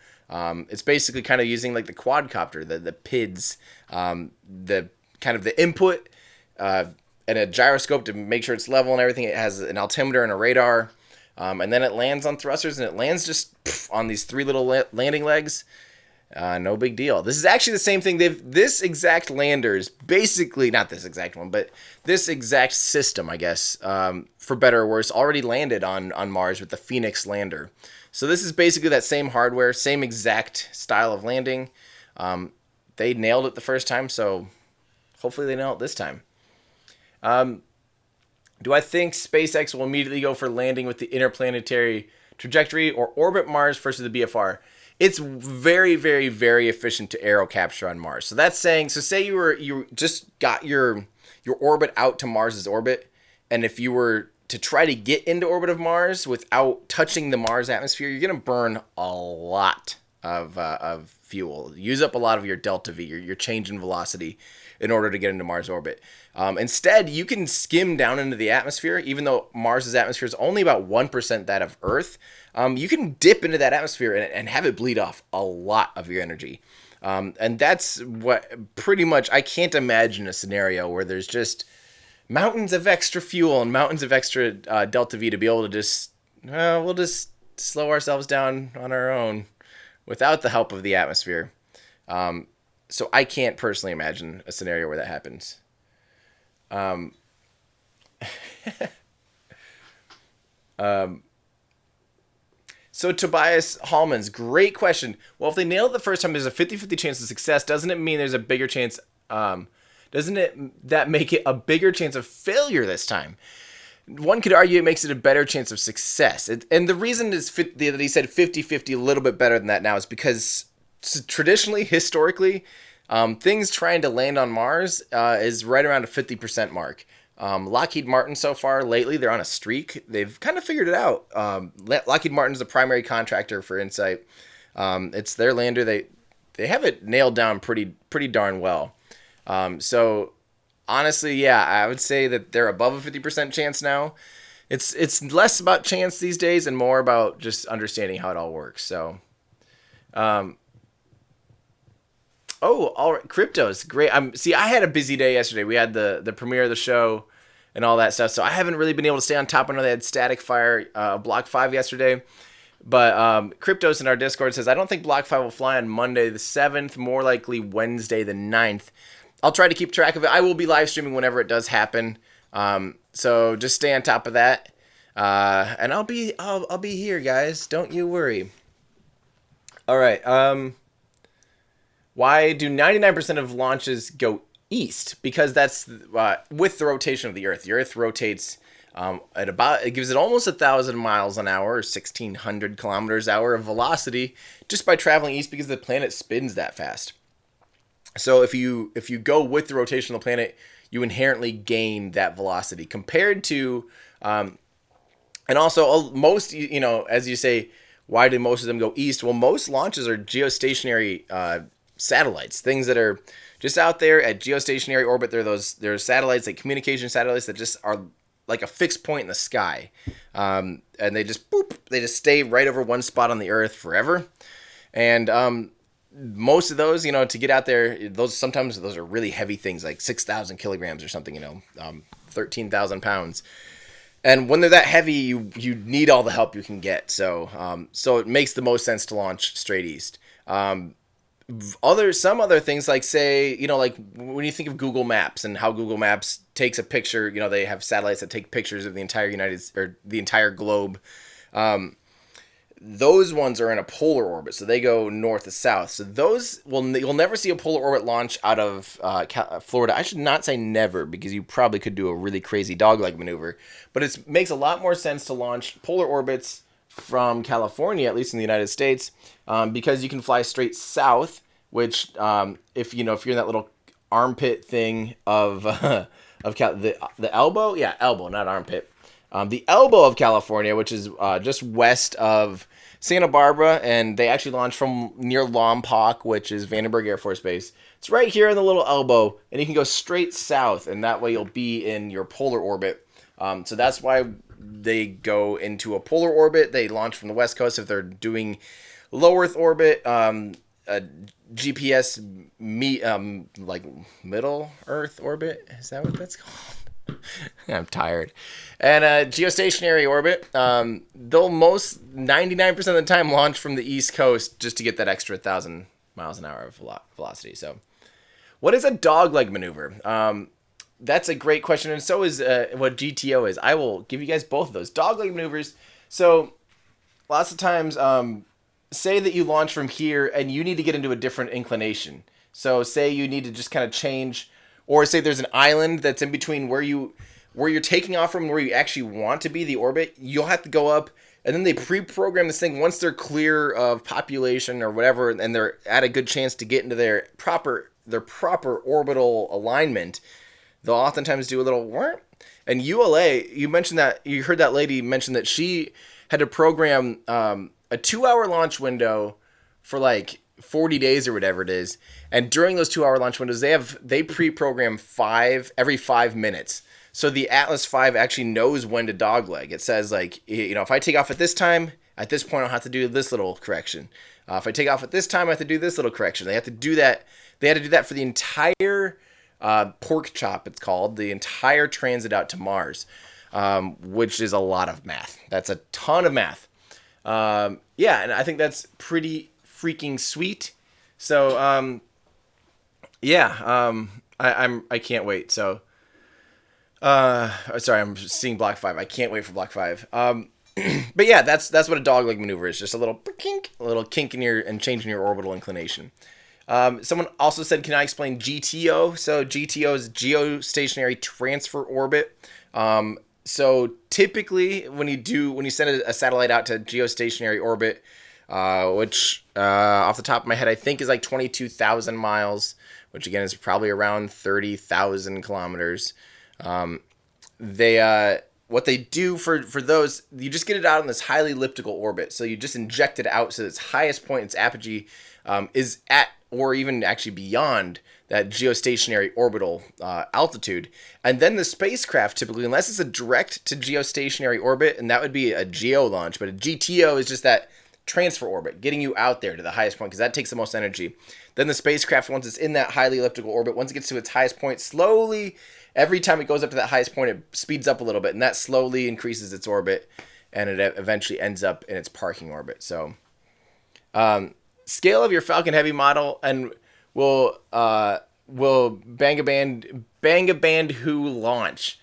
It's basically kind of using like the quadcopter, the PIDs, the kind of the input, and a gyroscope to make sure it's level and everything. It has an altimeter and a radar. And then it lands on thrusters, and it lands just on these 3 little landing legs. No big deal. This is actually the same thing. This exact lander is basically, not this exact one, but this exact system, I guess, for better or worse, already landed on Mars with the Phoenix lander. So this is basically that same hardware, same exact style of landing. They nailed it the first time, so hopefully they nail it this time. Do I think SpaceX will immediately go for landing with the interplanetary trajectory or orbit Mars versus the BFR? It's very, very, very efficient to aero capture on Mars. So that's saying, so say you just got your orbit out to Mars's orbit, and if you were to try to get into orbit of Mars without touching the Mars atmosphere, you're going to burn a lot of fuel. Use up a lot of your delta V, your change in velocity, in order to get into Mars orbit. Instead, you can skim down into the atmosphere. Even though Mars's atmosphere is only about 1% that of Earth, you can dip into that atmosphere and have it bleed off a lot of your energy. And that's what pretty much, I can't imagine a scenario where there's just mountains of extra fuel and mountains of extra delta V to be able to just, we'll just slow ourselves down on our own without the help of the atmosphere. So I can't personally imagine a scenario where that happens. So Tobias Hallman's great question. Well, if they nail it the first time, there's a 50-50 chance of success. Doesn't it mean there's a bigger chance? Doesn't that make it a bigger chance of failure this time? One could argue it makes it a better chance of success. And the reason is that he said 50-50, a little bit better than that now, is because traditionally, historically, things trying to land on Mars is right around a 50% mark. Lockheed Martin so far lately, they're on a streak. They've kind of figured it out. Lockheed Martin is the primary contractor for InSight. It's their lander. They have it nailed down pretty darn well. So honestly, yeah, I would say that they're above a 50% chance now. It's less about chance these days and more about just understanding how it all works. So, all right, crypto's great. I had a busy day yesterday. We had the premiere of the show and all that stuff, so I haven't really been able to stay on top. I know they had Static Fire Block 5 yesterday, but Cryptos in our Discord says, I don't think Block 5 will fly on Monday the 7th, more likely Wednesday the 9th. I'll try to keep track of it. I will be live streaming whenever it does happen, so just stay on top of that, and I'll be here, guys. Don't you worry. All right. Why do 99% of launches go east? Because that's with the rotation of the Earth. The Earth rotates at about, it gives it almost 1,000 miles an hour, or 1,600 kilometers an hour of velocity, just by traveling east, because the planet spins that fast. So if you go with the rotation of the planet, you inherently gain that velocity compared to, and also most, as you say, why do most of them go east? Well, most launches are geostationary satellites, things that are just out there at geostationary orbit. They're satellites, like communication satellites, that just are like a fixed point in the sky, and they just stay right over one spot on the Earth forever. And most of those, to get out there, sometimes those are really heavy things, like 6,000 kilograms or something, 13,000 pounds. And when they're that heavy, you need all the help you can get. So it makes the most sense to launch straight east. some other things, like, say, like when you think of Google Maps and how Google Maps takes a picture, they have satellites that take pictures of the entire globe. Those ones are in a polar orbit, so they go north to south. So those you'll never see a polar orbit launch out of Florida. I should not say never, because you probably could do a really crazy dogleg maneuver, but it makes a lot more sense to launch polar orbits from California, at least in the United States, because you can fly straight south. Which, if you're in that little armpit thing of the elbow, elbow, not armpit. The elbow of California, which is just west of Santa Barbara, and they actually launched from near Lompoc, which is Vandenberg Air Force Base. It's right here in the little elbow, and you can go straight south, and that way you'll be in your polar orbit. So that's why they go into a polar orbit. They launch from the west coast if they're doing low Earth orbit. GPS like middle Earth orbit, is that what that's called? I'm tired. And geostationary orbit, they'll most 99% of the time launch from the east coast just to get that extra 1,000 miles an hour of velocity. So what is a dogleg maneuver? That's a great question, and so is what GTO is. I will give you guys both of those dogleg maneuvers. So lots of times, say that you launch from here and you need to get into a different inclination. So say you need to just kind of change, or say there's an island that's in between where you're taking off from and where you actually want to be, the orbit. You'll have to go up, and then they pre-program this thing once they're clear of population or whatever, and they're at a good chance to get into their proper orbital alignment. They'll oftentimes do a little whirr. And ULA, you heard that lady mention that she had to program a 2-hour launch window for like 40 days or whatever it is. And during those 2-hour launch windows, they pre-program every 5 minutes. So the Atlas V actually knows when to dogleg. It says, like, if I take off at this time, at this point I'll have to do this little correction. If I take off at this time, I have to do this little correction. They have to do that. They had to do that for the entire pork chop, it's called, the entire transit out to Mars, which is a lot of math. That's a ton of math. And I think that's pretty freaking sweet. So, I can't wait. So, sorry, I'm seeing Block 5. I can't wait for Block 5. But yeah, that's what a dogleg maneuver is. Just a little kink in changing your orbital inclination. Someone also said, can I explain GTO? So GTO is geostationary transfer orbit. So typically when you send a satellite out to geostationary orbit, which off the top of my head I think is like 22,000 miles, which again is probably around 30,000 kilometers. What they do for those, you just get it out in this highly elliptical orbit. So you just inject it out so its highest point, its apogee, is at or even actually beyond that geostationary orbital altitude. And then the spacecraft typically, unless it's a direct to geostationary orbit, and that would be a GEO launch, but a GTO is just that transfer orbit, getting you out there to the highest point, because that takes the most energy. Then the spacecraft, once it's in that highly elliptical orbit, once it gets to its highest point, slowly, every time it goes up to that highest point, it speeds up a little bit, and that slowly increases its orbit, and it eventually ends up in its parking orbit. So, scale of your Falcon Heavy model, and will Bang-A-Band Who launch?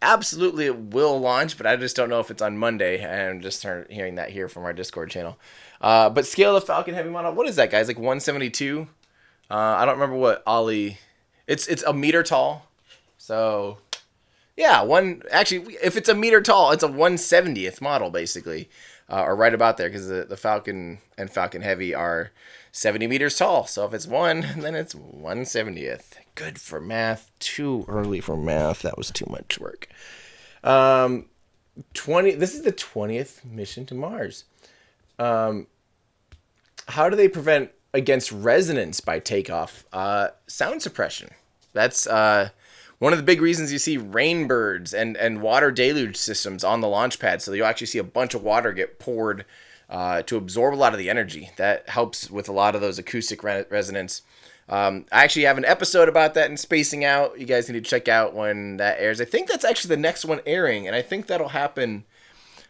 Absolutely it will launch, but I just don't know if it's on Monday. I'm just started hearing that here from our Discord channel. But scale of the Falcon Heavy model, what is that, guys? Like 172? I don't remember what Ollie... It's a meter tall. So, yeah, if it's a meter tall, it's a 170th model, basically. Or right about there, because the Falcon and Falcon Heavy are 70 meters tall. So if it's 1, then it's 170th. Good for math. Too early for math. That was too much work. 20. This is the 20th mission to Mars. How do they prevent against resonance by takeoff? Sound suppression. That's one of the big reasons you see rainbirds and water deluge systems on the launch pad. So you'll actually see a bunch of water get poured to absorb a lot of the energy. That helps with a lot of those acoustic resonance. I actually have an episode about that in Spacing Out. You guys need to check out when that airs. I think that's actually the next one airing, and I think that'll happen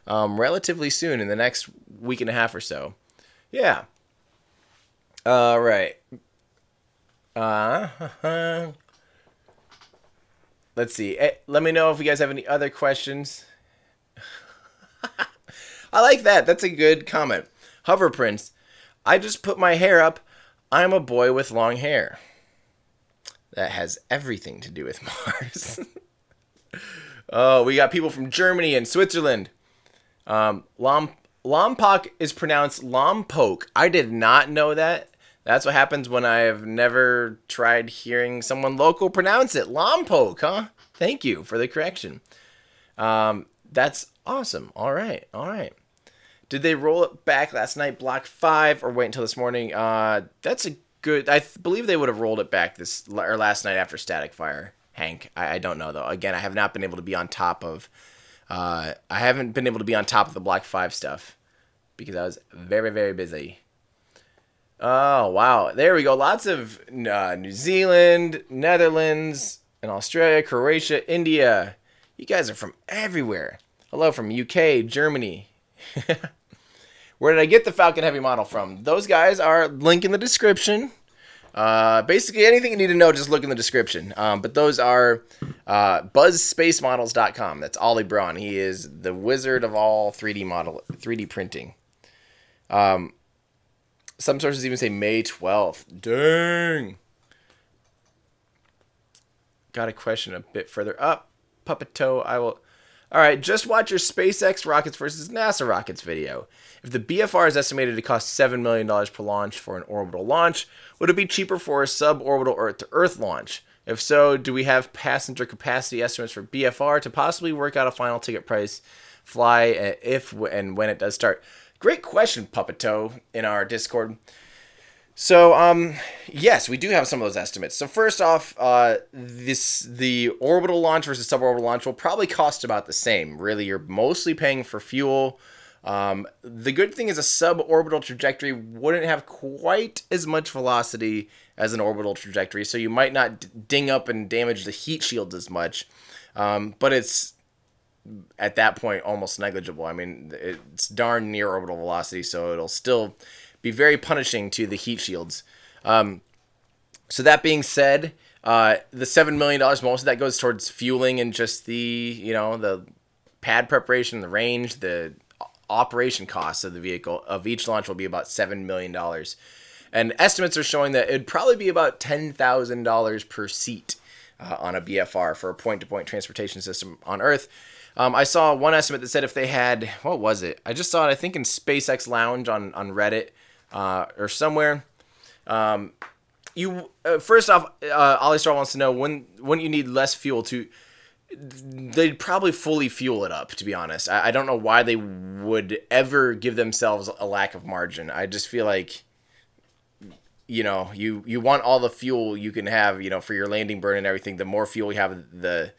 relatively soon, in the next week and a half or so. Yeah. All right. Let's see. Let me know if you guys have any other questions. I like that. That's a good comment. Hover Prince. I just put my hair up. I'm a boy with long hair. That has everything to do with Mars. Oh, we got people from Germany and Switzerland. Lompoc is pronounced Lompoc. I did not know that. That's what happens when I have never tried hearing someone local pronounce it. Lompoc, huh? Thank you for the correction. That's awesome. All right. Did they roll it back last night, Block 5, or wait until this morning? That's a good... I believe they would have rolled it back last night after Static Fire, Hank. I don't know, though. Again, I have not been able to be on top of... I haven't been able to be on top of the Block 5 stuff because I was very, very busy. Oh, wow. There we go. Lots of New Zealand, Netherlands, and Australia, Croatia, India. You guys are from everywhere. Hello from UK, Germany. Where did I get the Falcon Heavy model from? Those guys are link in the description. Basically, anything you need to know, just look in the description. But those are buzzspacemodels.com. That's Ollie Braun. He is the wizard of all 3D printing. Some sources even say May 12th. Dang. Got a question a bit further up. Puppet Toe, I will... All right, just watch your SpaceX rockets versus NASA rockets video. If the BFR is estimated to cost $7 million per launch for an orbital launch, would it be cheaper for a suborbital Earth-to-Earth launch? If so, do we have passenger capacity estimates for BFR to possibly work out a final ticket price fly if and when it does start? Great question, Puppet Toe, in our Discord. So, yes, we do have some of those estimates. So first off, the orbital launch versus suborbital launch will probably cost about the same. Really, you're mostly paying for fuel. The good thing is a suborbital trajectory wouldn't have quite as much velocity as an orbital trajectory, so you might not ding up and damage the heat shields as much. But it's, at that point, almost negligible. I mean, it's darn near orbital velocity, so it'll still be very punishing to the heat shields. So that being said, the $7 million, most of that goes towards fueling and just the pad preparation, the range, the operation costs of the vehicle of each launch will be about $7 million. And estimates are showing that it'd probably be about $10,000 per seat on a BFR for a point-to-point transportation system on Earth. I saw one estimate that said if they had, what was it? I just saw it, I think, in SpaceX Lounge on Reddit or somewhere. First off, Ollie Star wants to know when you need less fuel to. They'd probably fully fuel it up, to be honest. I don't know why they would ever give themselves a lack of margin. I just feel like, you want all the fuel you can have, for your landing burn and everything. The more fuel you have, the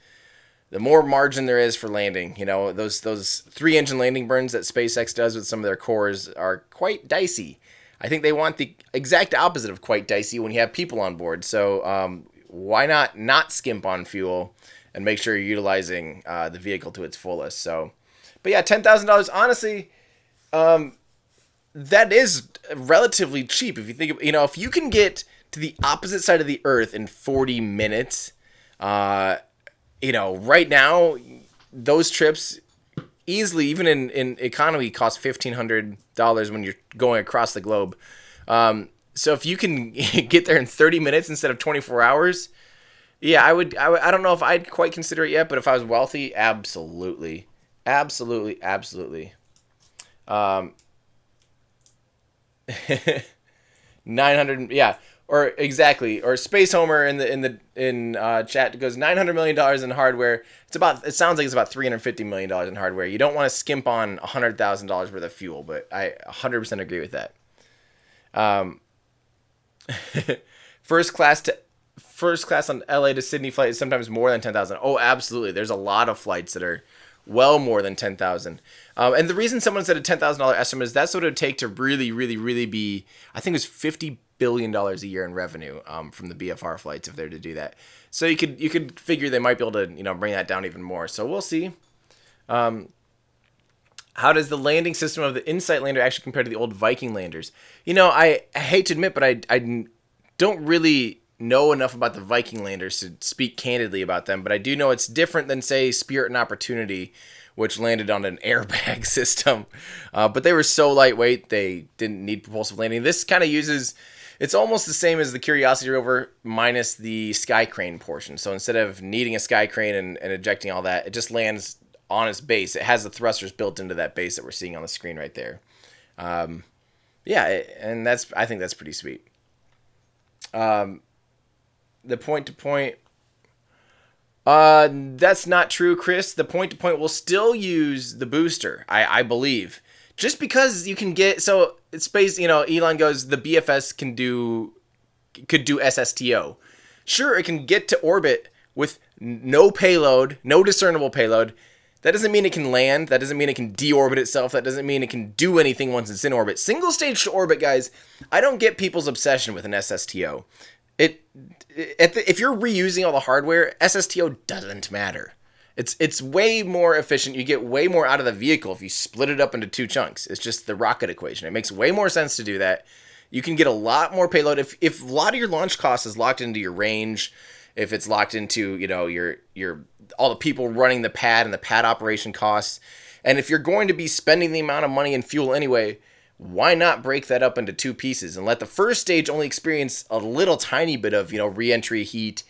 more margin there is for landing. Those 3-engine landing burns that SpaceX does with some of their cores are quite dicey. I think they want the exact opposite of quite dicey when you have people on board. So why not skimp on fuel and make sure you're utilizing the vehicle to its fullest? So, but yeah, $10,000. Honestly, that is relatively cheap if you think. If you can get to the opposite side of the Earth in 40 minutes, right now those trips easily, even in economy, cost $1,500 when you're going across the globe. So if you can get there in 30 minutes instead of 24 hours, yeah, I would. I don't know if I'd quite consider it yet, but if I was wealthy, absolutely. 900, yeah, or exactly, or Space Homer in chat goes $900 million in hardware. It sounds like it's about $350 million in hardware. You don't want to skimp on $100,000 worth of fuel, but I 100% agree with that. First class on LA to Sydney flight is sometimes more than 10,000. Oh, absolutely. There's a lot of flights that are well more than 10,000. And the reason someone said a $10,000 estimate is that's what it would take to really, really, really be, I think it was $50 billion a year in revenue from the BFR flights if they're to do that. So you could figure they might be able to, bring that down even more. So we'll see. How does the landing system of the InSight lander actually compare to the old Viking landers? You know, I hate to admit, but I don't really know enough about the Viking landers to speak candidly about them, but I do know it's different than, say, Spirit and Opportunity, which landed on an airbag system. But they were so lightweight, they didn't need propulsive landing. This kind of uses, it's almost the same as the Curiosity rover minus the sky crane portion. So instead of needing a sky crane and ejecting all that, it just lands on its base. It has the thrusters built into that base that we're seeing on the screen right there. And I think that's pretty sweet. The point-to-point, that's not true, Chris. The point-to-point will still use the booster, I believe. Just because you can get, so it's space, you know, Elon goes, the BFS could do SSTO. Sure, it can get to orbit with no payload, no discernible payload. That doesn't mean it can land. That doesn't mean it can deorbit itself. That doesn't mean it can do anything once it's in orbit. Single stage to orbit, guys, I don't get people's obsession with an SSTO. If you're reusing all the hardware, SSTO doesn't matter. It's way more efficient. You get way more out of the vehicle if you split it up into two chunks. It's just the rocket equation. It makes way more sense to do that. You can get a lot more payload. If a lot of your launch cost is locked into your range, if it's locked into, you know, your all the people running the pad and the pad operation costs, and if you're going to be spending the amount of money in fuel anyway, why not break that up into two pieces and let the first stage only experience a little tiny bit of, you know, re-entry heat?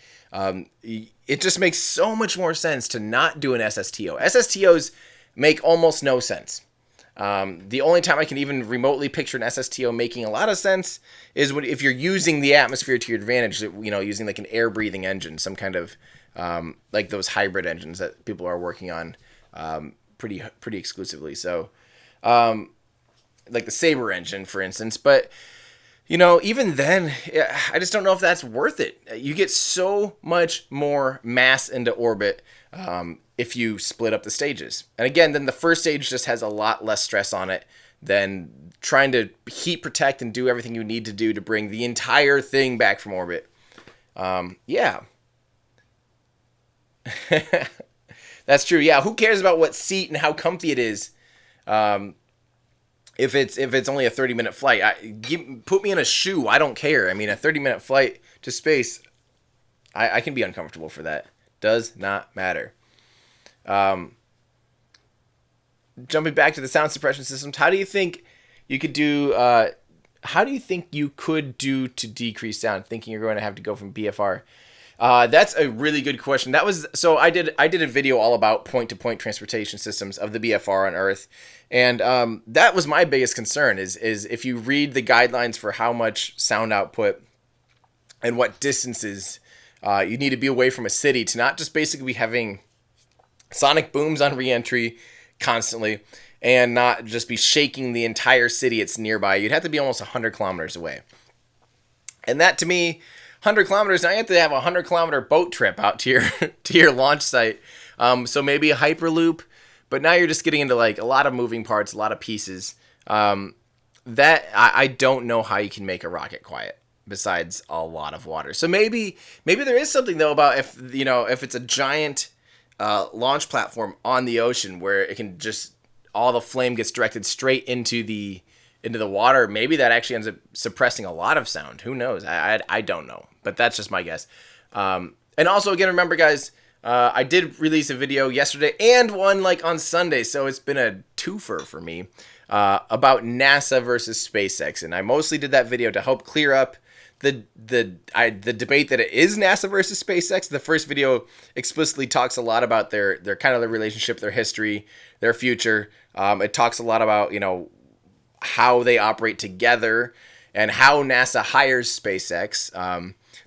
It just makes so much more sense to not do an SSTO. SSTOs make almost no sense. The only time I can even remotely picture an SSTO making a lot of sense is if you're using the atmosphere to your advantage, you know, using like an air breathing engine, some kind of like those hybrid engines that people are working on pretty exclusively. So like the Sabre engine, for instance. But you know, even then, I just don't know if that's worth it. You get so much more mass into orbit if you split up the stages. And again, then the first stage just has a lot less stress on it than trying to heat protect and do everything you need to do to bring the entire thing back from orbit. Yeah. That's true. Yeah, who cares about what seat and how comfy it is? If it's only a 30-minute flight, put me in a shoe. I don't care. I mean, a 30-minute flight to space, I can be uncomfortable for that. Does not matter. Jumping back to the sound suppression systems, how do you think you could do? How do you think you could do to decrease sound? Thinking you're going to have to go from BFR. That's a really good question. So I did a video all about point-to-point transportation systems of the BFR on Earth, and that was my biggest concern. Is if you read the guidelines for how much sound output and what distances you need to be away from a city to not just basically be having sonic booms on reentry constantly and not just be shaking the entire city it's nearby, you'd have to be almost 100 kilometers away. And that, to me, 100 kilometers, now you have to have a 100-kilometer boat trip out to your launch site. So maybe a Hyperloop, but now you're just getting into like a lot of moving parts, a lot of pieces. That I don't know how you can make a rocket quiet besides a lot of water. So maybe there is something though about if it's a giant launch platform on the ocean where it can just, all the flame gets directed straight into the water. Maybe that actually ends up suppressing a lot of sound. Who knows? I don't know, but that's just my guess. And also, again, remember, guys, I did release a video yesterday and one like on Sunday, so it's been a twofer for me about NASA versus SpaceX, and I mostly did that video to help clear up the debate that it is NASA versus SpaceX. The first video explicitly talks a lot about their kind of their relationship, their history, their future. It talks a lot about, you know, how they operate together and how NASA hires SpaceX.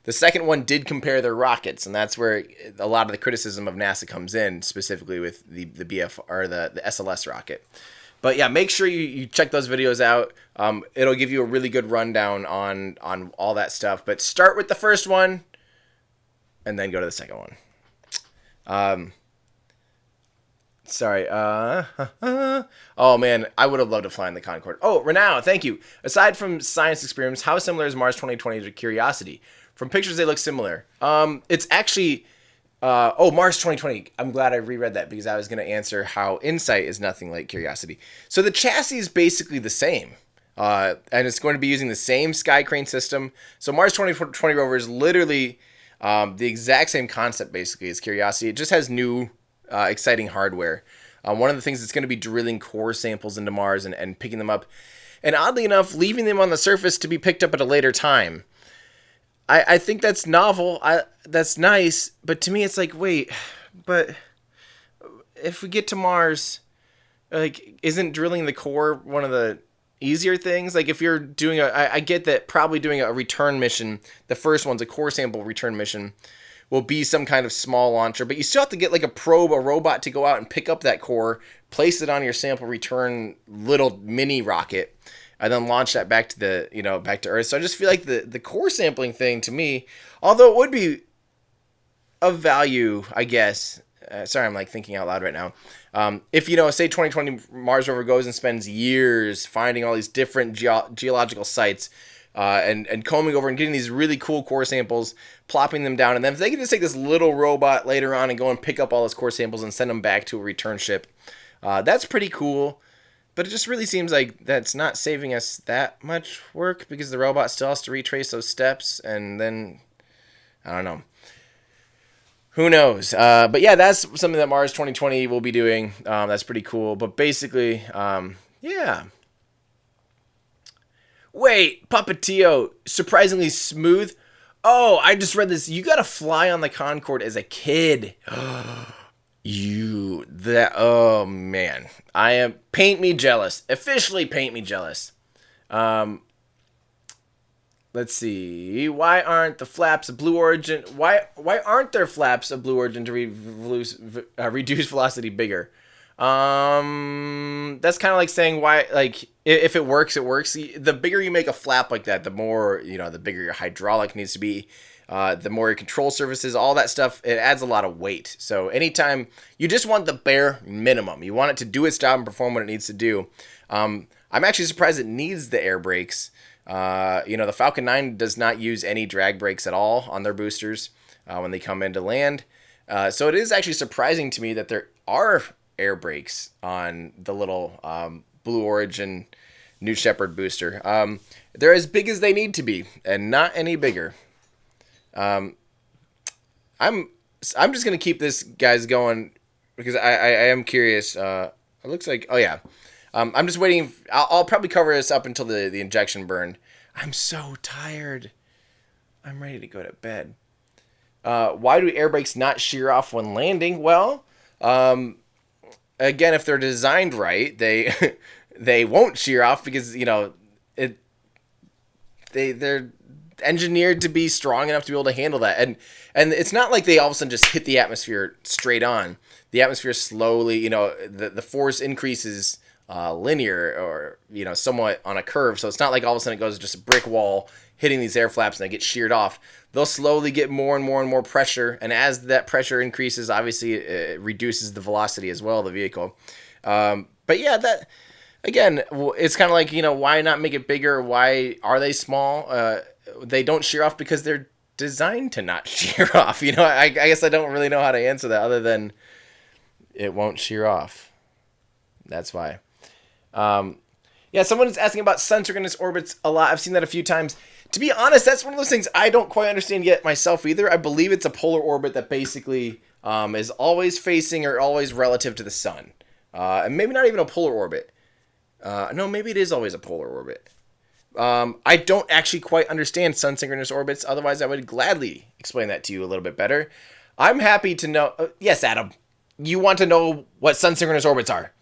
The second one did compare their rockets, and that's where a lot of the criticism of NASA comes in, specifically with the BF or the SLS rocket. But yeah, make sure you check those videos out. It'll give you a really good rundown on all that stuff. But start with the first one, and then go to the second one. Sorry. Oh, man. I would have loved to fly in the Concorde. Oh, Renau, thank you. Aside from science experiments, how similar is Mars 2020 to Curiosity? From pictures, they look similar. It's actually Mars 2020. I'm glad I reread that because I was going to answer how Insight is nothing like Curiosity. So the chassis is basically the same. And it's going to be using the same sky crane system. So Mars 2020 rover is literally the exact same concept basically as Curiosity. It just has new exciting hardware. One of the things that's going to be drilling core samples into Mars and picking them up. And oddly enough, leaving them on the surface to be picked up at a later time. I think that's novel. That's nice. But to me, it's like, wait, but if we get to Mars, like, isn't drilling the core one of the easier things? Like, if you're doing I get that probably doing a return mission, the first one's a core sample return mission, will be some kind of small launcher, but you still have to get like a probe, a robot to go out and pick up that core, place it on your sample return little mini rocket, and then launch that back to the, back to Earth. So I just feel like the core sampling thing to me, although it would be of value, I guess. Sorry, I'm like thinking out loud right now. If, say 2020 Mars rover goes and spends years finding all these different geological sites, and combing over and getting these really cool core samples, plopping them down, and then if they can just take this little robot later on and go and pick up all those core samples and send them back to a return ship, that's pretty cool. But it just really seems like that's not saving us that much work because the robot still has to retrace those steps, and then, I don't know. Who knows? But yeah, that's something that Mars 2020 will be doing. That's pretty cool. But basically, yeah. Wait, Papatio, surprisingly smooth. Oh, I just read this. You got to fly on the Concorde as a kid. Oh man. Paint me jealous. Officially paint me jealous. Let's see. Why aren't the flaps of Blue Origin? Why aren't there flaps of Blue Origin to reduce velocity bigger? That's kind of like saying why. Like if it works, it works. The bigger you make a flap like that, the more the bigger your hydraulic needs to be. The more your control surfaces, all that stuff, it adds a lot of weight. So anytime you just want the bare minimum, you want it to do its job and perform what it needs to do. I'm actually surprised it needs the air brakes. The Falcon 9 does not use any drag brakes at all on their boosters when they come into land. So it is actually surprising to me that there are air brakes on the little Blue Origin New Shepard booster. They're as big as they need to be and not any bigger. I'm just gonna keep this guys going because I am curious. It looks like I'm just waiting. I'll probably cover this up until the injection burn. I'm so tired. I'm ready to go to bed. Why do air brakes not shear off when landing? Well, again, if they're designed right, they won't shear off because they're engineered to be strong enough to be able to handle that. And it's not like they all of a sudden just hit the atmosphere straight on. The atmosphere slowly, the force increases linear or somewhat on a curve, so it's not like all of a sudden it goes just a brick wall hitting these air flaps and they get sheared off. They'll slowly get more and more and more pressure, and as that pressure increases, obviously it reduces the velocity as well of the vehicle. But yeah, that again, it's kind of like why not make it bigger? Why are they small? They don't shear off because they're designed to not shear off. I guess I don't really know how to answer that other than it won't shear off. That's why. Yeah, someone is asking about sun-synchronous orbits a lot. I've seen that a few times. To be honest, that's one of those things I don't quite understand yet myself either. I believe it's a polar orbit that basically is always facing or always relative to the sun. And maybe not even a polar orbit. No, maybe it is always a polar orbit. I don't actually quite understand sun-synchronous orbits. Otherwise, I would gladly explain that to you a little bit better. I'm happy to know... yes, Adam. You want to know what sun-synchronous orbits are.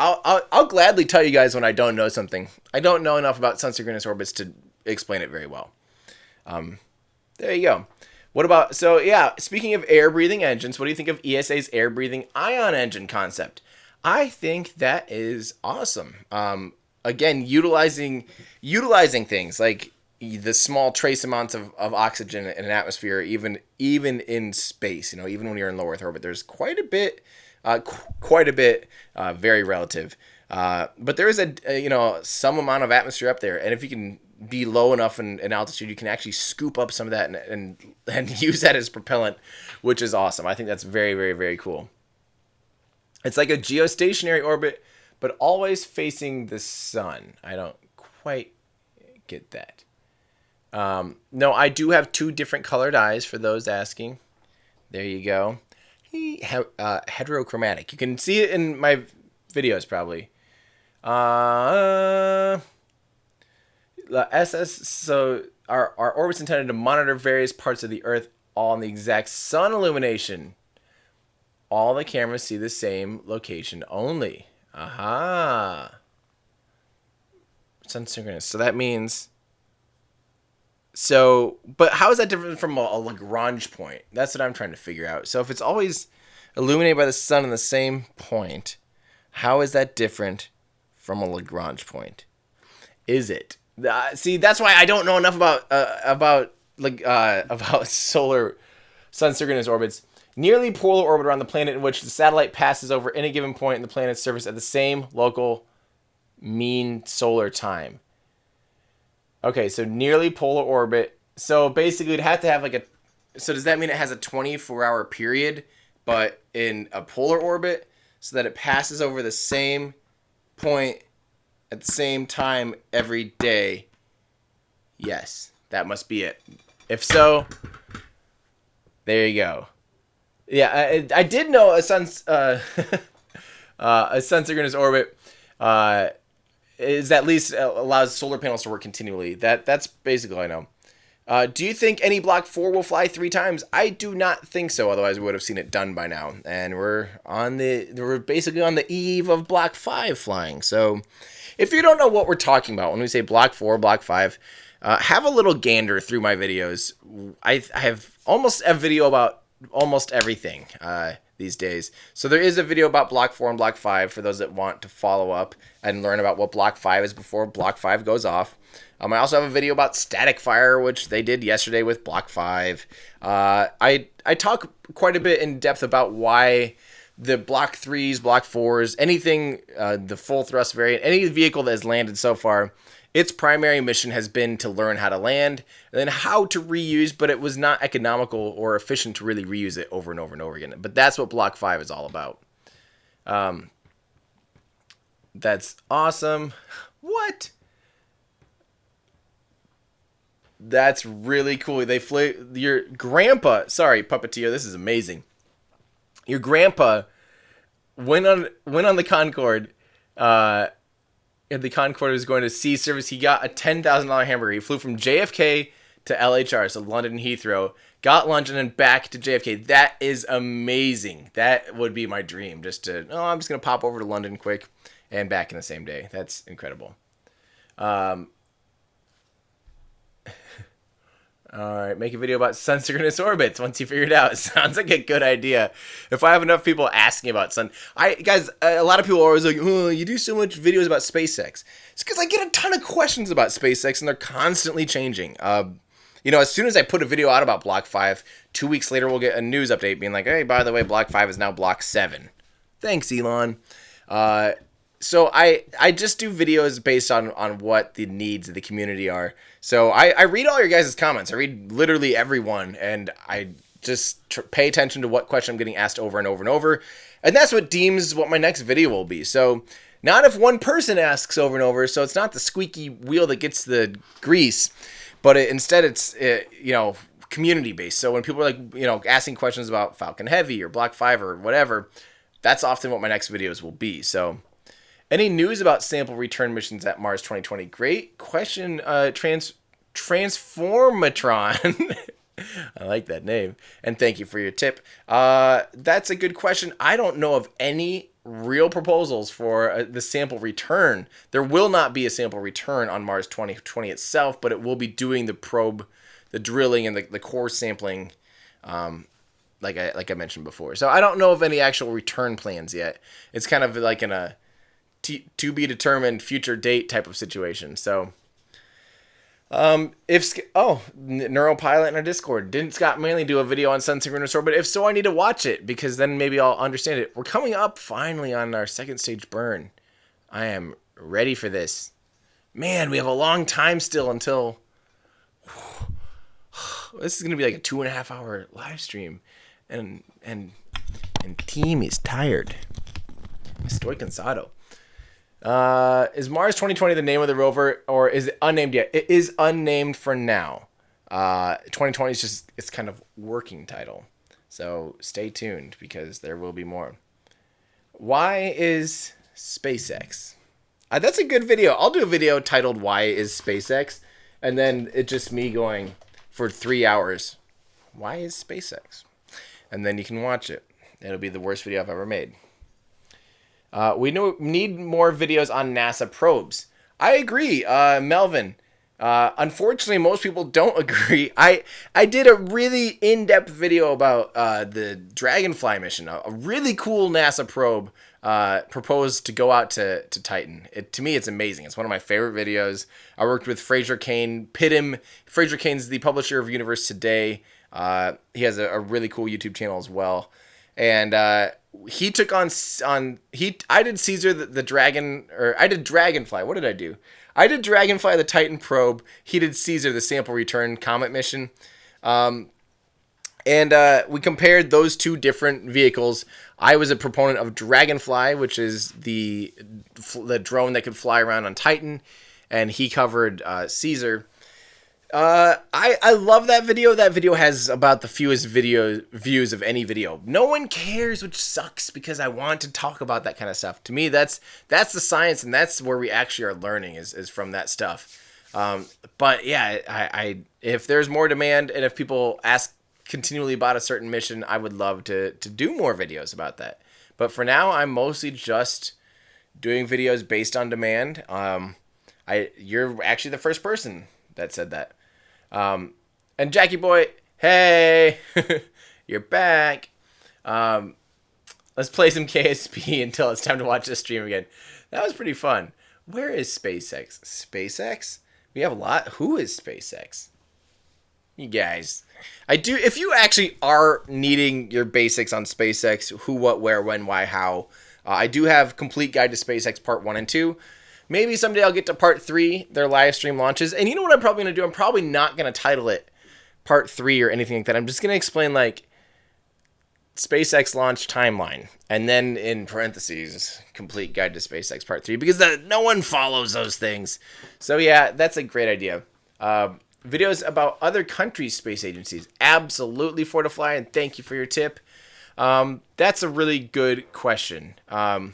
I'll gladly tell you guys when I don't know something. I don't know enough about sun-synchronous orbits to explain it very well. There you go. What about... So, yeah, speaking of air-breathing engines, what do you think of ESA's air-breathing ion engine concept? I think that is awesome. Again, utilizing things like the small trace amounts of oxygen in an atmosphere, even in space, even when you're in low Earth orbit, there's quite a bit, very relative. But there is some amount of atmosphere up there, and if you can be low enough in altitude, you can actually scoop up some of that and use that as propellant, which is awesome. I think that's very, very, very cool. It's like a geostationary orbit, but always facing the sun. I don't quite get that. No, I do have 2 different colored eyes for those asking. There you go. Heterochromatic. You can see it in my videos probably. So our orbit's intended to monitor various parts of the Earth all in the exact sun illumination. All the cameras see the same location only. Aha. Sun synchronous. So that means... So, but how is that different from a Lagrange point? That's what I'm trying to figure out. So if it's always illuminated by the sun in the same point, how is that different from a Lagrange point? Is it? See, that's why I don't know enough about solar sun synchronous orbits. Nearly polar orbit around the planet in which the satellite passes over any given point in the planet's surface at the same local mean solar time. Okay, so nearly polar orbit. So basically, it'd have to have like a... So does that mean it has a 24-hour period, but in a polar orbit, so that it passes over the same point at the same time every day? Yes, that must be it. If so, there you go. Yeah, I did know a sun synchronous orbit is at least allows solar panels to work continually. That's basically all I know. Do you think any Block 4 will fly 3 times? I do not think so. Otherwise, we would have seen it done by now. And we're basically on the eve of Block 5 flying. So, if you don't know what we're talking about when we say Block 4, Block 5, have a little gander through my videos. I have almost a video about almost everything these days. So there is a video about Block 4 and Block 5 for those that want to follow up and learn about what Block 5 is before Block 5 goes off. I also have a video about static fire, which they did yesterday with Block 5. I talk quite a bit in depth about why the Block 3s, Block 4s, anything, the full thrust variant, any vehicle that has landed so far, its primary mission has been to learn how to land and then how to reuse, but it was not economical or efficient to really reuse it over and over and over again. But that's what Block 5 is all about. That's awesome. What? That's really cool. They flew your grandpa. Sorry, Puppeteer. This is amazing. Your grandpa went on the Concorde. And the Concorde was going to sea service. He got a $10,000 hamburger. He flew from JFK to LHR, so London Heathrow, got lunch, and then back to JFK. That is amazing. That would be my dream. I'm just going to pop over to London quick and back in the same day. That's incredible. All right, make a video about sun synchronous orbits once you figure it out. It sounds like a good idea. If I have enough people asking about sun, guys, a lot of people are always like, "Oh, you do so much videos about SpaceX." It's because I get a ton of questions about SpaceX, and they're constantly changing. As soon as I put a video out about Block 5, 2 weeks later we'll get a news update being like, "Hey, by the way, Block 5 is now Block 7." Thanks, Elon. So I just do videos based on what the needs of the community are. So I read all your guys' comments. I read literally everyone, and I just pay attention to what question I'm getting asked over and over and over. And that's what deems what my next video will be. So not if one person asks over and over, so it's not the squeaky wheel that gets the grease, but instead it's community-based. So when people are asking questions about Falcon Heavy or Block 5 or whatever, that's often what my next videos will be. So any news about sample return missions at Mars 2020? Great question, Transformatron. I like that name. And thank you for your tip. That's a good question. I don't know of any real proposals for the sample return. There will not be a sample return on Mars 2020 itself, but it will be doing the probe, the drilling, and the core sampling, like I mentioned before. So I don't know of any actual return plans yet. It's kind of like in a to be determined future date type of situation. So Neuropilot in our Discord, didn't Scott Manley do a video on sun synchronous orbit? If so, I need to watch it because then maybe I'll understand it. We're coming up finally on our second stage burn. I am ready for this. Man, we have a long time still until... This is going to be like a 2.5 hour live stream. And team is tired. Estoy cansado. Is Mars 2020 the name of the rover, or is it unnamed yet? It is unnamed for now. 2020 is just, it's kind of working title. So stay tuned because there will be more. Why is SpaceX? That's a good video. I'll do a video titled Why is SpaceX? And then it's just me going for 3 hours. Why is SpaceX? And then you can watch it. It'll be the worst video I've ever made. We need more videos on NASA probes. I agree, Melvin. Unfortunately, most people don't agree. I did a really in-depth video about the Dragonfly mission, a really cool NASA probe proposed to go out to Titan. To me, it's amazing. It's one of my favorite videos. I worked with Fraser Cain. Fraser Cain's the publisher of Universe Today. He has a really cool YouTube channel as well. And he took on I did Caesar the Dragon, or I did Dragonfly. What did I do? I did Dragonfly the Titan probe. He did Caesar the sample return comet mission. And we compared those two different vehicles. I was a proponent of Dragonfly, which is the drone that could fly around on Titan, and he covered Caesar. I love that video. That video has about the fewest views of any video. No one cares, which sucks because I want to talk about that kind of stuff. To me, that's the science, and that's where we actually are learning is from that stuff. But yeah, I if there's more demand and if people ask continually about a certain mission, I would love to do more videos about that. But for now, I'm mostly just doing videos based on demand. You're actually the first person that said that. And Jackie Boy, hey, you're back. Let's play some KSP until it's time to watch this stream again. That was pretty fun. Where is SpaceX? SpaceX? We have a lot. Who is SpaceX? You guys. If you actually are needing your basics on SpaceX, who, what, where, when, why, how, I do have Complete Guide to SpaceX Part 1 and 2. Maybe someday I'll get to Part 3, their live stream launches. And you know what I'm probably going to do? I'm probably not going to title it Part 3 or anything like that. I'm just going to explain, like, SpaceX launch timeline. And then, in parentheses, Complete Guide to SpaceX Part 3. Because no one follows those things. So, yeah, that's a great idea. Videos about other countries' space agencies. Absolutely, Fortifly, and thank you for your tip. That's a really good question. Yeah,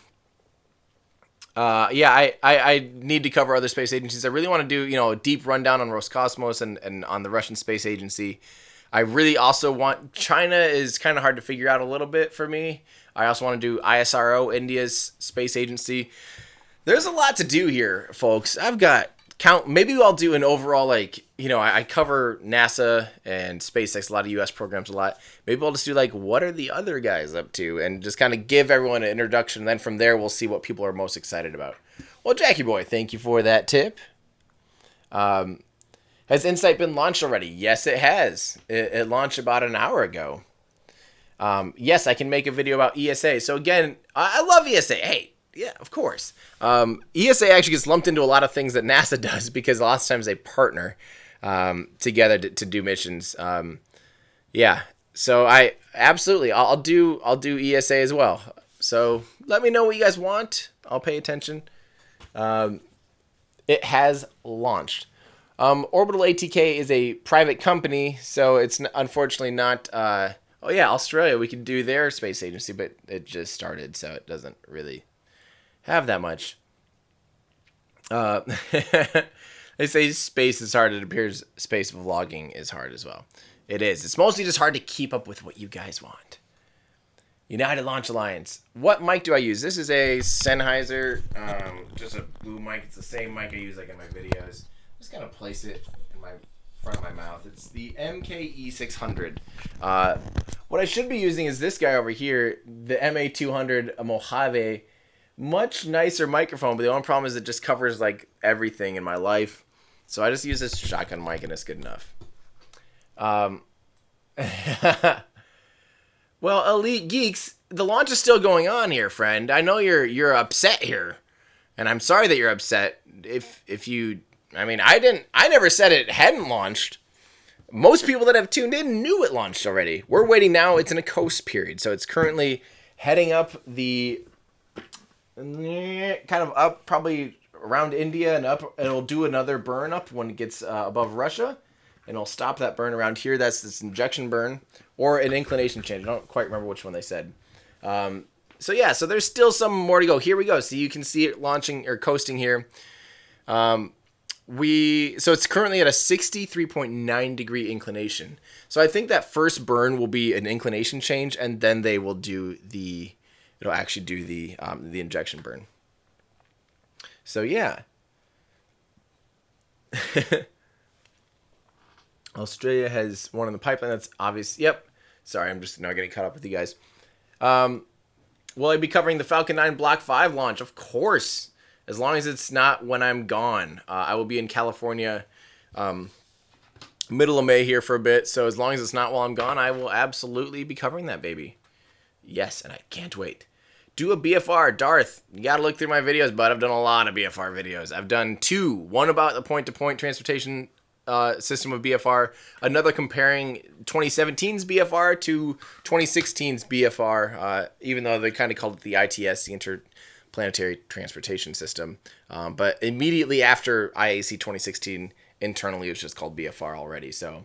I need to cover other space agencies. I really want to do, a deep rundown on Roscosmos and on the Russian Space Agency. I really also want... China is kind of hard to figure out a little bit for me. I also want to do ISRO, India's space agency. There's a lot to do here, folks. I've got... Maybe I'll do an overall, I cover NASA and SpaceX, a lot of U.S. programs a lot. Maybe I'll just do, what are the other guys up to? And just kind of give everyone an introduction. And then from there, we'll see what people are most excited about. Well, Jackie Boy, thank you for that tip. Has InSight been launched already? Yes, it has. It launched about an hour ago. Yes, I can make a video about ESA. So, again, I love ESA. Hey. Yeah, of course. ESA actually gets lumped into a lot of things that NASA does because a lot of times they partner together to do missions. Yeah, so I'll do ESA as well. So let me know what you guys want. I'll pay attention. It has launched. Orbital ATK is a private company, so it's unfortunately not. Oh yeah, Australia. We can do their space agency, but it just started, so it doesn't really have that much. They say space is hard. It appears space vlogging is hard as well. It is. It's mostly just hard to keep up with what you guys want. United Launch Alliance. What mic do I use? This is a Sennheiser, just a blue mic. It's the same mic I use in my videos. Just kind of place it in my front of my mouth. It's the MKE600. What I should be using is this guy over here, the MA200 Mojave. Much nicer microphone, but the only problem is it just covers everything in my life. So I just use this shotgun mic and it's good enough. Well, Elite Geeks, the launch is still going on here, friend. I know you're upset here. And I'm sorry that you're upset. If you, I mean, I never said it hadn't launched. Most people that have tuned in knew it launched already. We're waiting now. It's in a coast period. So it's currently heading up the, kind of up probably around India and up. It'll do another burn up when it gets above Russia. And it'll stop that burn around here. That's this injection burn or an inclination change. I don't quite remember which one they said. So yeah, so there's still some more to go. Here we go. So you can see it launching or coasting here. So it's currently at a 63.9 degree inclination. So I think that first burn will be an inclination change, and then they will do it'll actually do the injection burn. So yeah. Australia has one in the pipeline. That's obvious. Yep. Sorry, I'm just now getting caught up with you guys. Will I be covering the Falcon 9 Block 5 launch? Of course. As long as it's not when I'm gone. I will be in California middle of May here for a bit. So as long as it's not while I'm gone, I will absolutely be covering that baby. Yes, and I can't wait. Do a BFR. Darth, you got to look through my videos, but I've done a lot of BFR videos. I've done 2. One about the point-to-point transportation system of BFR, another comparing 2017's BFR to 2016's BFR, even though they kind of called it the ITS, the Interplanetary Transportation System. But immediately after IAC 2016, internally it was just called BFR already. So,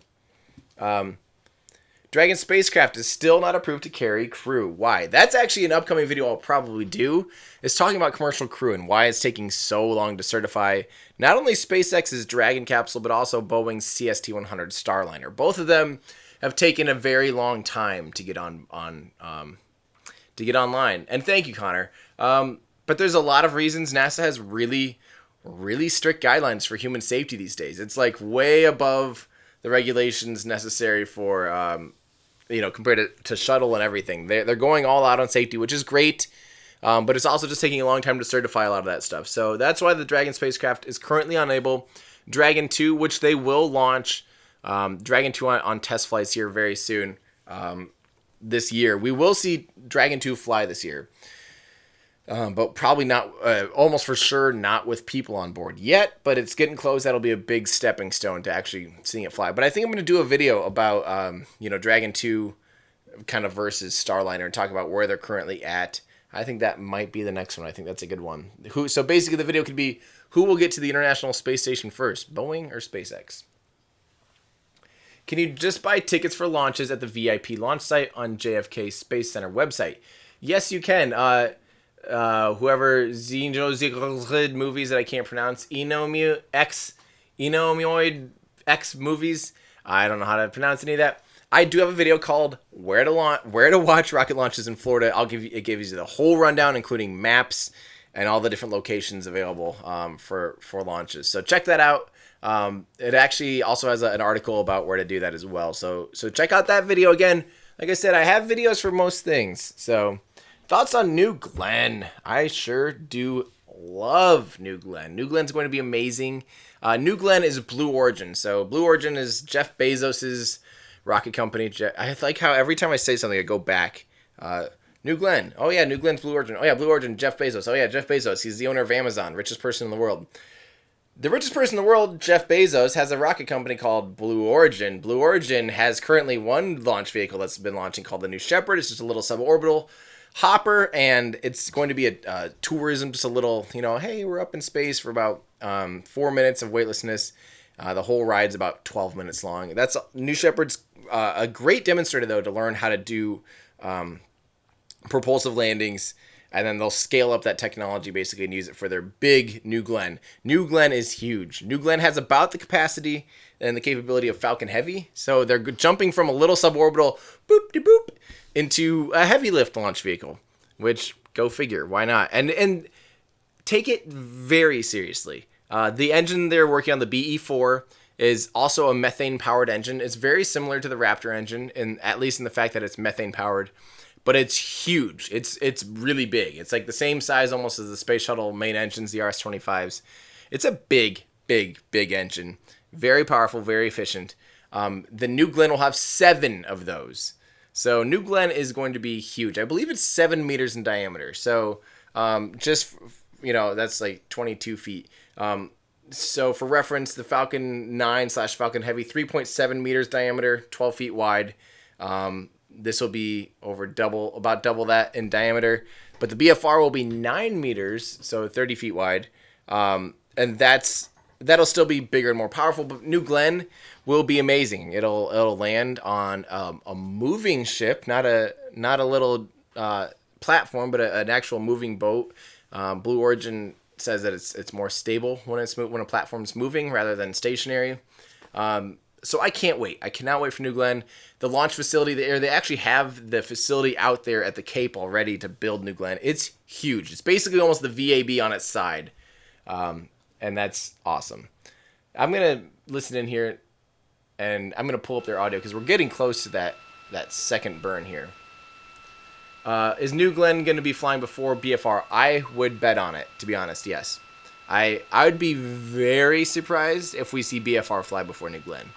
Dragon spacecraft is still not approved to carry crew. Why? That's actually an upcoming video I'll probably do. It's talking about commercial crew and why it's taking so long to certify not only SpaceX's Dragon capsule, but also Boeing's CST-100 Starliner. Both of them have taken a very long time to get online. And thank you, Connor. But there's a lot of reasons NASA has really, really strict guidelines for human safety these days. It's like way above the regulations necessary for, compared to shuttle and everything. They're going all out on safety, which is great. But it's also just taking a long time to certify a lot of that stuff. So that's why the Dragon spacecraft is currently unable. Dragon 2, which they will launch, Dragon 2 on test flights here very soon this year. We will see Dragon 2 fly this year. But probably not, almost for sure, not with people on board yet. But it's getting close. That'll be a big stepping stone to actually seeing it fly. But I think I'm going to do a video about, Dragon 2 kind of versus Starliner and talk about where they're currently at. I think that might be the next one. I think that's a good one. So basically the video could be, who will get to the International Space Station first, Boeing or SpaceX? Can you just buy tickets for launches at the VIP launch site on JFK Space Center website? Yes, you can. Whoever Xenozoid movies that I can't pronounce, Enomioid X movies. I don't know how to pronounce any of that. I do have a video called Where to Watch Rocket Launches in Florida. It gives you the whole rundown, including maps and all the different locations available for launches. So check that out. It actually also has an article about where to do that as well. So check out that video again. Like I said, I have videos for most things. So thoughts on New Glenn? I sure do love New Glenn. New Glenn's going to be amazing. New Glenn is Blue Origin. So Blue Origin is Jeff Bezos's rocket company. I like how every time I say something, I go back. New Glenn. Oh, yeah, New Glenn's Blue Origin. Oh, yeah, Blue Origin, Jeff Bezos. Oh, yeah, Jeff Bezos. He's the owner of Amazon, richest person in the world. The richest person in the world, Jeff Bezos, has a rocket company called Blue Origin. Blue Origin has currently one launch vehicle that's been launching called the New Shepard. It's just a little suborbital hopper, and it's going to be a tourism, just a little, hey, we're up in space for about 4 minutes of weightlessness. The whole ride's about 12 minutes long. That's New Shepard's a great demonstrator, though, to learn how to do propulsive landings, and then they'll scale up that technology basically and use it for their big New Glenn. New Glenn is huge. New Glenn has about the capacity and the capability of Falcon Heavy, so they're jumping from a little suborbital boop-de-boop into a heavy lift launch vehicle, which, go figure, why not? And take it very seriously. The engine they're working on, the BE-4, is also a methane-powered engine. It's very similar to the Raptor engine, at least in the fact that it's methane-powered, but it's huge. It's really big. It's like the same size almost as the Space Shuttle main engines, the RS-25s. It's a big, big, big engine. Very powerful, very efficient. The New Glenn will have 7 of those. So New Glenn is going to be huge. I believe it's 7 meters in diameter. So just that's like 22 feet. So for reference, the Falcon 9/Falcon Heavy, 3.7 meters diameter, 12 feet wide. This will be about double that in diameter. But the BFR will be 9 meters, so 30 feet wide. And that'll still be bigger and more powerful. But New Glenn will be amazing. It'll land on a moving ship, not a little platform, but an actual moving boat. Blue Origin says that it's more stable when a platform's moving rather than stationary. So I can't wait. I cannot wait for New Glenn. The launch facility there, they actually have the facility out there at the Cape already to build New Glenn. It's huge. It's basically almost the VAB on its side. And that's awesome. I'm going to listen in here, and I'm going to pull up their audio because we're getting close to that second burn here. Is New Glenn going to be flying before BFR? I would bet on it, to be honest, yes. I would be very surprised if we see BFR fly before New Glenn.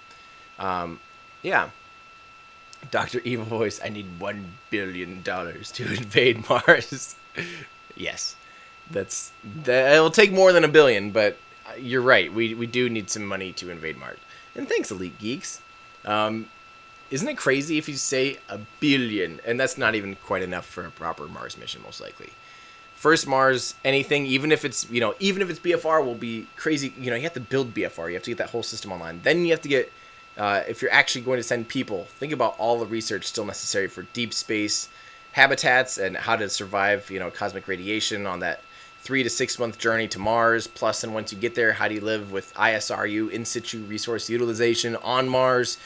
Yeah. Dr. Evil Voice, I need $1 billion to invade Mars. Yes. It'll take more than $1 billion, but you're right. We do need some money to invade Mars. And thanks, Elite Geeks. Isn't it crazy if you say $1 billion? And that's not even quite enough for a proper Mars mission, most likely. First Mars, anything, even if it's BFR, will be crazy. You have to build BFR. You have to get that whole system online. Then you have to get, if you're actually going to send people, think about all the research still necessary for deep space habitats and how to survive, cosmic radiation on that 3 to 6 month journey to Mars. Plus, and once you get there, how do you live with ISRU, in situ resource utilization on Mars?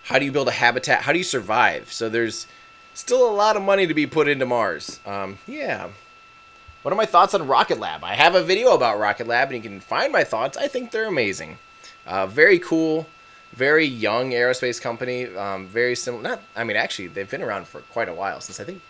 How do you build a habitat? How do you survive? So there's still a lot of money to be put into Mars. Yeah. What are my thoughts on Rocket Lab? I have a video about Rocket Lab, and you can find my thoughts. I think they're amazing. Very cool, very young aerospace company. Very similar. Actually, they've been around for quite a while, since I think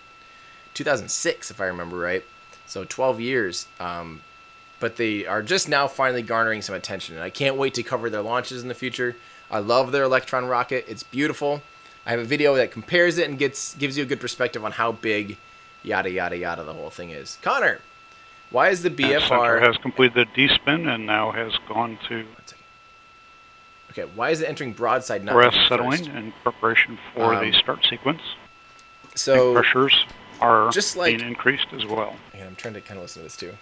2006, if I remember right. So 12 years. But they are just now finally garnering some attention, and I can't wait to cover their launches in the future. I love their Electron rocket. It's beautiful. I have a video that compares it and gives you a good perspective on how big, yada, yada, yada, the whole thing is. Connor, why is the BFR... Center has completed the D-spin and now has gone to... Okay, why is it entering broadside, not rest settling in preparation for the start sequence? So pressures are just being increased as well. Yeah, I'm trying to kind of listen to this too,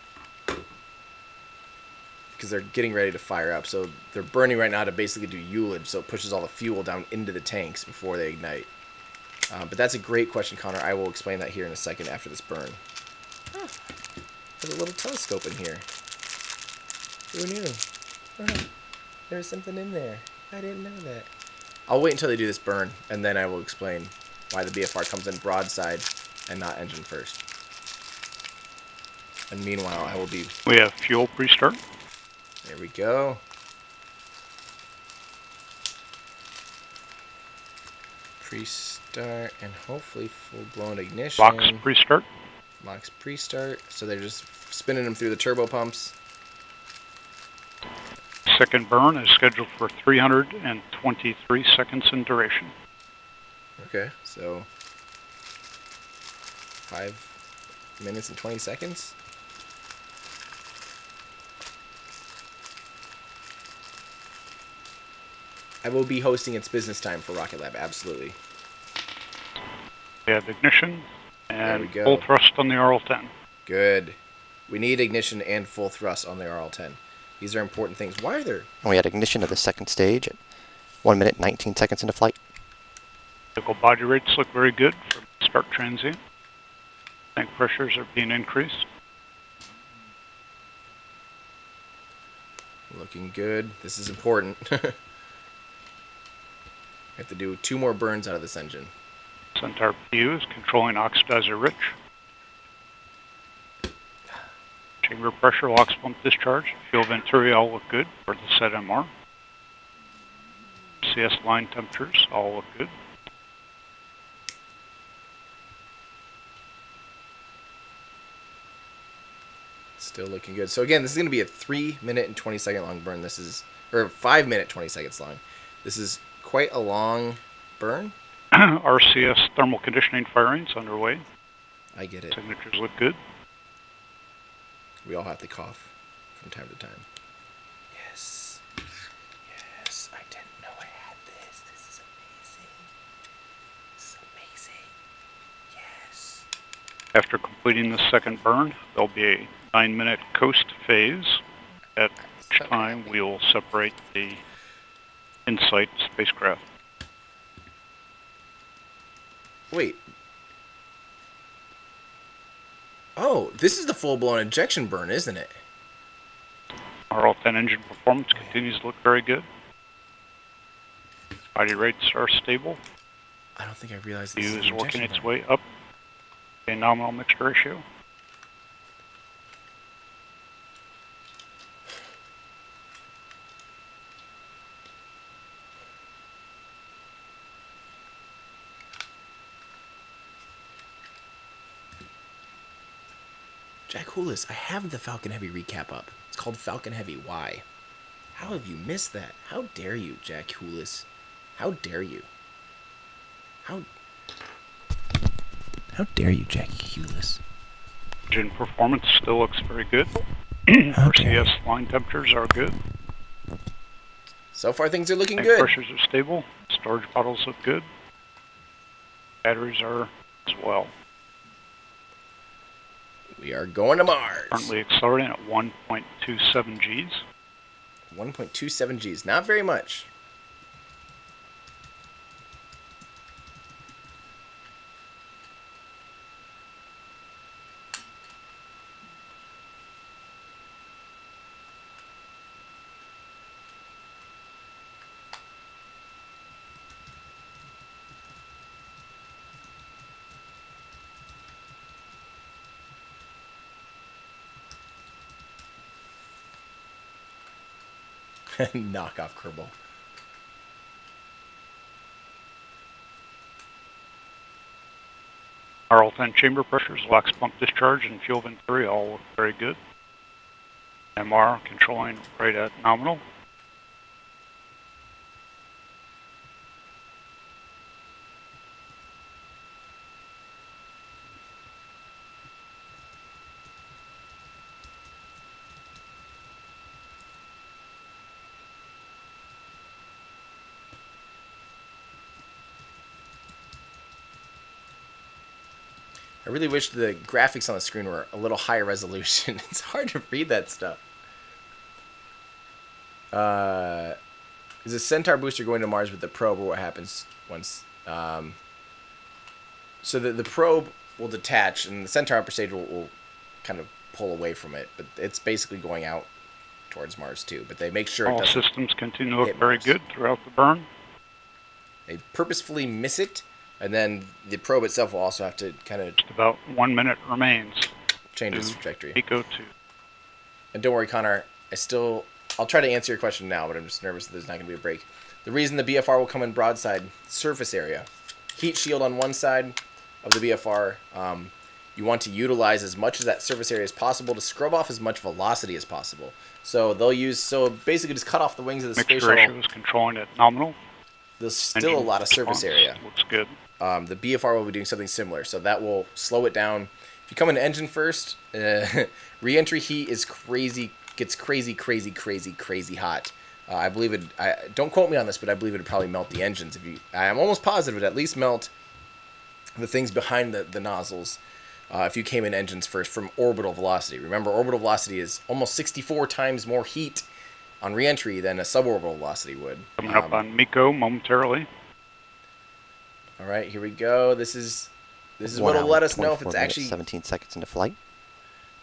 because they're getting ready to fire up. So they're burning right now to basically do ullage, so it pushes all the fuel down into the tanks before they ignite. But that's a great question, Connor. I will explain that here in a second after this burn. There's a little telescope in here. Who knew? There's something in there. I didn't know that. I'll wait until they do this burn, and then I will explain why the BFR comes in broadside and not engine first. And meanwhile, I will be... We have fuel pre-start. There we go. Pre-start and hopefully full-blown ignition. Box pre-start. Box pre-start. So they're just spinning them through the turbo pumps. Second burn is scheduled for 323 seconds in duration. Okay, so 5 minutes and 20 seconds. I will be hosting its business time for Rocket Lab, absolutely. We have ignition There we and go. full thrust on the RL-10. Good. We need ignition and full thrust on the RL-10. These are important things. Why are there... And we had ignition of the second stage at 1 minute 19 seconds into flight. Vehicle body rates look very good for start transient. Tank pressures are being increased. Looking good. This is important. We have to do 2 more burns out of this engine. Centaur PU is controlling oxidizer rich. Chamber pressure, LOX pump discharge, fuel venturi all look good for the set MR. CS line temperatures all look good. Still looking good. So again, this is going to be a 3 minute and 20 second long burn. This is, or 5 minute 20 seconds long. This is quite a long burn. RCS thermal conditioning firings underway. I get it. Signatures look good. We all have to cough from time to time. Yes. Yes, I didn't know I had this. This is amazing. This is amazing. Yes. After completing the second burn, there'll be a 9-minute coast phase, at which time we'll separate the InSight spacecraft. Wait. Oh, this is the full-blown ejection burn, isn't it? Our all-10 engine performance continues to look very good. Body rates are stable. I don't think I realized this View is is an working ejection its burn. way up. A nominal mixed ratio. Jack Houlis, I have the Falcon Heavy recap up. It's called Falcon Heavy. Why? How have you missed that? How dare you, Jack Houlis? How dare you? How dare you, Jack Houlis? Engine performance still looks very good. How Our dare CS line temperatures are good. So far, things are looking Tank good. pressures are stable. Storage bottles look good. Batteries are as well. We are going to Mars. Currently accelerating at 1.27 Gs. 1.27 Gs. Not very much. Knock off Kerbal. Our all-10 chamber pressures, LOX pump discharge, and fuel venturi all look very good. MR controlling right at nominal. I really wish the graphics on the screen were a little higher resolution. It's hard to read that stuff. Is a Centaur booster going to Mars with the probe, or what happens once? So the probe will detach, and the Centaur upper stage will kind of pull away from it. But it's basically going out towards Mars too. But they make sure it All doesn't systems continue to look hit very Mars. good throughout the burn. They purposefully miss it, and then the probe itself will also have to kind of Just about 1 minute remains. change to its trajectory. Eco 2. And don't worry, Connor. I'll try to answer your question now, but I'm just nervous that there's not going to be a break. The reason the BFR will come in broadside surface area, heat shield on one side of the BFR. You want to utilize as much of that surface area as possible to scrub off as much velocity as possible. So basically just cut off the wings of the space Mixed shuttle. ratio is controlling at nominal. There's still a lot of surface area. Looks good. The BFR will be doing something similar, so that will slow it down. If you come in engine first, re-entry heat is crazy, gets crazy hot. I believe it. Don't quote me on this, but I believe it would probably melt the engines. I'm almost positive it would at least melt the things behind the nozzles. If you came in engines first from orbital velocity. Remember, orbital velocity is almost 64 times more heat on re-entry than a suborbital velocity would. Coming up on MECO momentarily. All right, here we go. This is 1 what will hour, let us know if 24 it's minutes, actually 17 seconds into flight.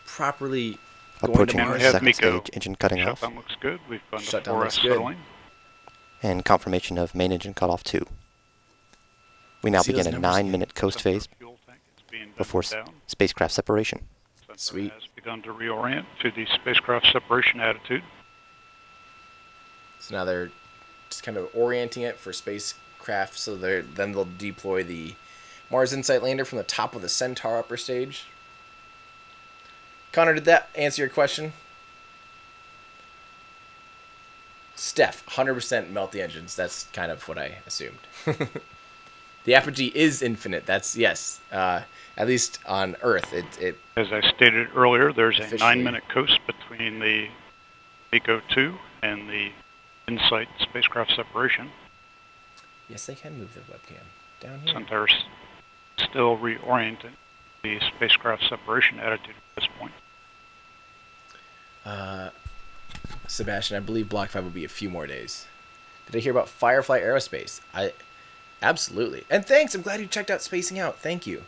properly Approaching going to We Mars. have second MECO. stage, engine cutting off. Shutdown looks good. We've gone to Shutdown 4S looks good. settling. And confirmation of main engine cutoff 2. We now See those begin a numbers? 9-minute coast Center phase fuel tank is being before vented down. spacecraft separation. Center Sweet. has begun to reorient to the spacecraft separation attitude. So now they're just kind of orienting it for spacecraft. So then they'll deploy the Mars InSight lander from the top of the Centaur upper stage. Connor, did that answer your question? Steph, 100% melt the engines. That's kind of what I assumed. The apogee is infinite. That's yes. at least on Earth. It As I stated earlier, there's a officially- 9-minute coast between the MECO 2 and the InSight spacecraft separation. Yes, they can move the webcam down here. Centaur's still reorienting the spacecraft separation attitude at this point. Sebastian, I believe Block 5 will be a few more days. Did I hear about Firefly Aerospace? Absolutely. And thanks. I'm glad you checked out Spacing Out. Thank you.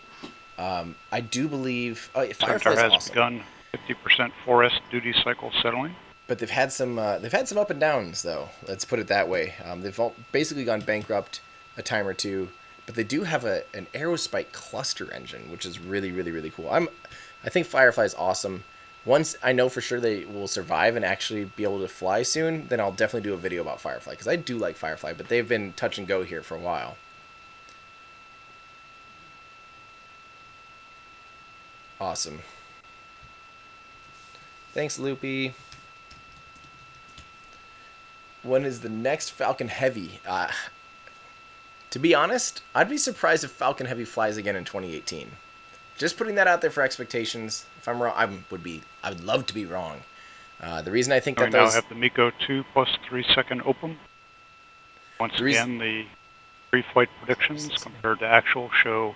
I do believe Firefly's Centaur has awesome. begun 50% 4S duty cycle settling. But they've had some up and downs though. Let's put it that way. They've basically gone bankrupt a time or two, but they do have an Aerospike cluster engine, which is really, really, really cool. I think Firefly is awesome. Once I know for sure they will survive and actually be able to fly soon, then I'll definitely do a video about Firefly, because I do like Firefly, but they've been touch and go here for a while. Awesome. Thanks, Loopy. When is the next Falcon Heavy? To be honest, I'd be surprised if Falcon Heavy flies again in 2018. Just putting that out there for expectations. If I'm wrong, I would love to be wrong. The reason I think We that now those have the MECO 2 plus 3-second open. Once again, the pre-flight predictions compared to actual show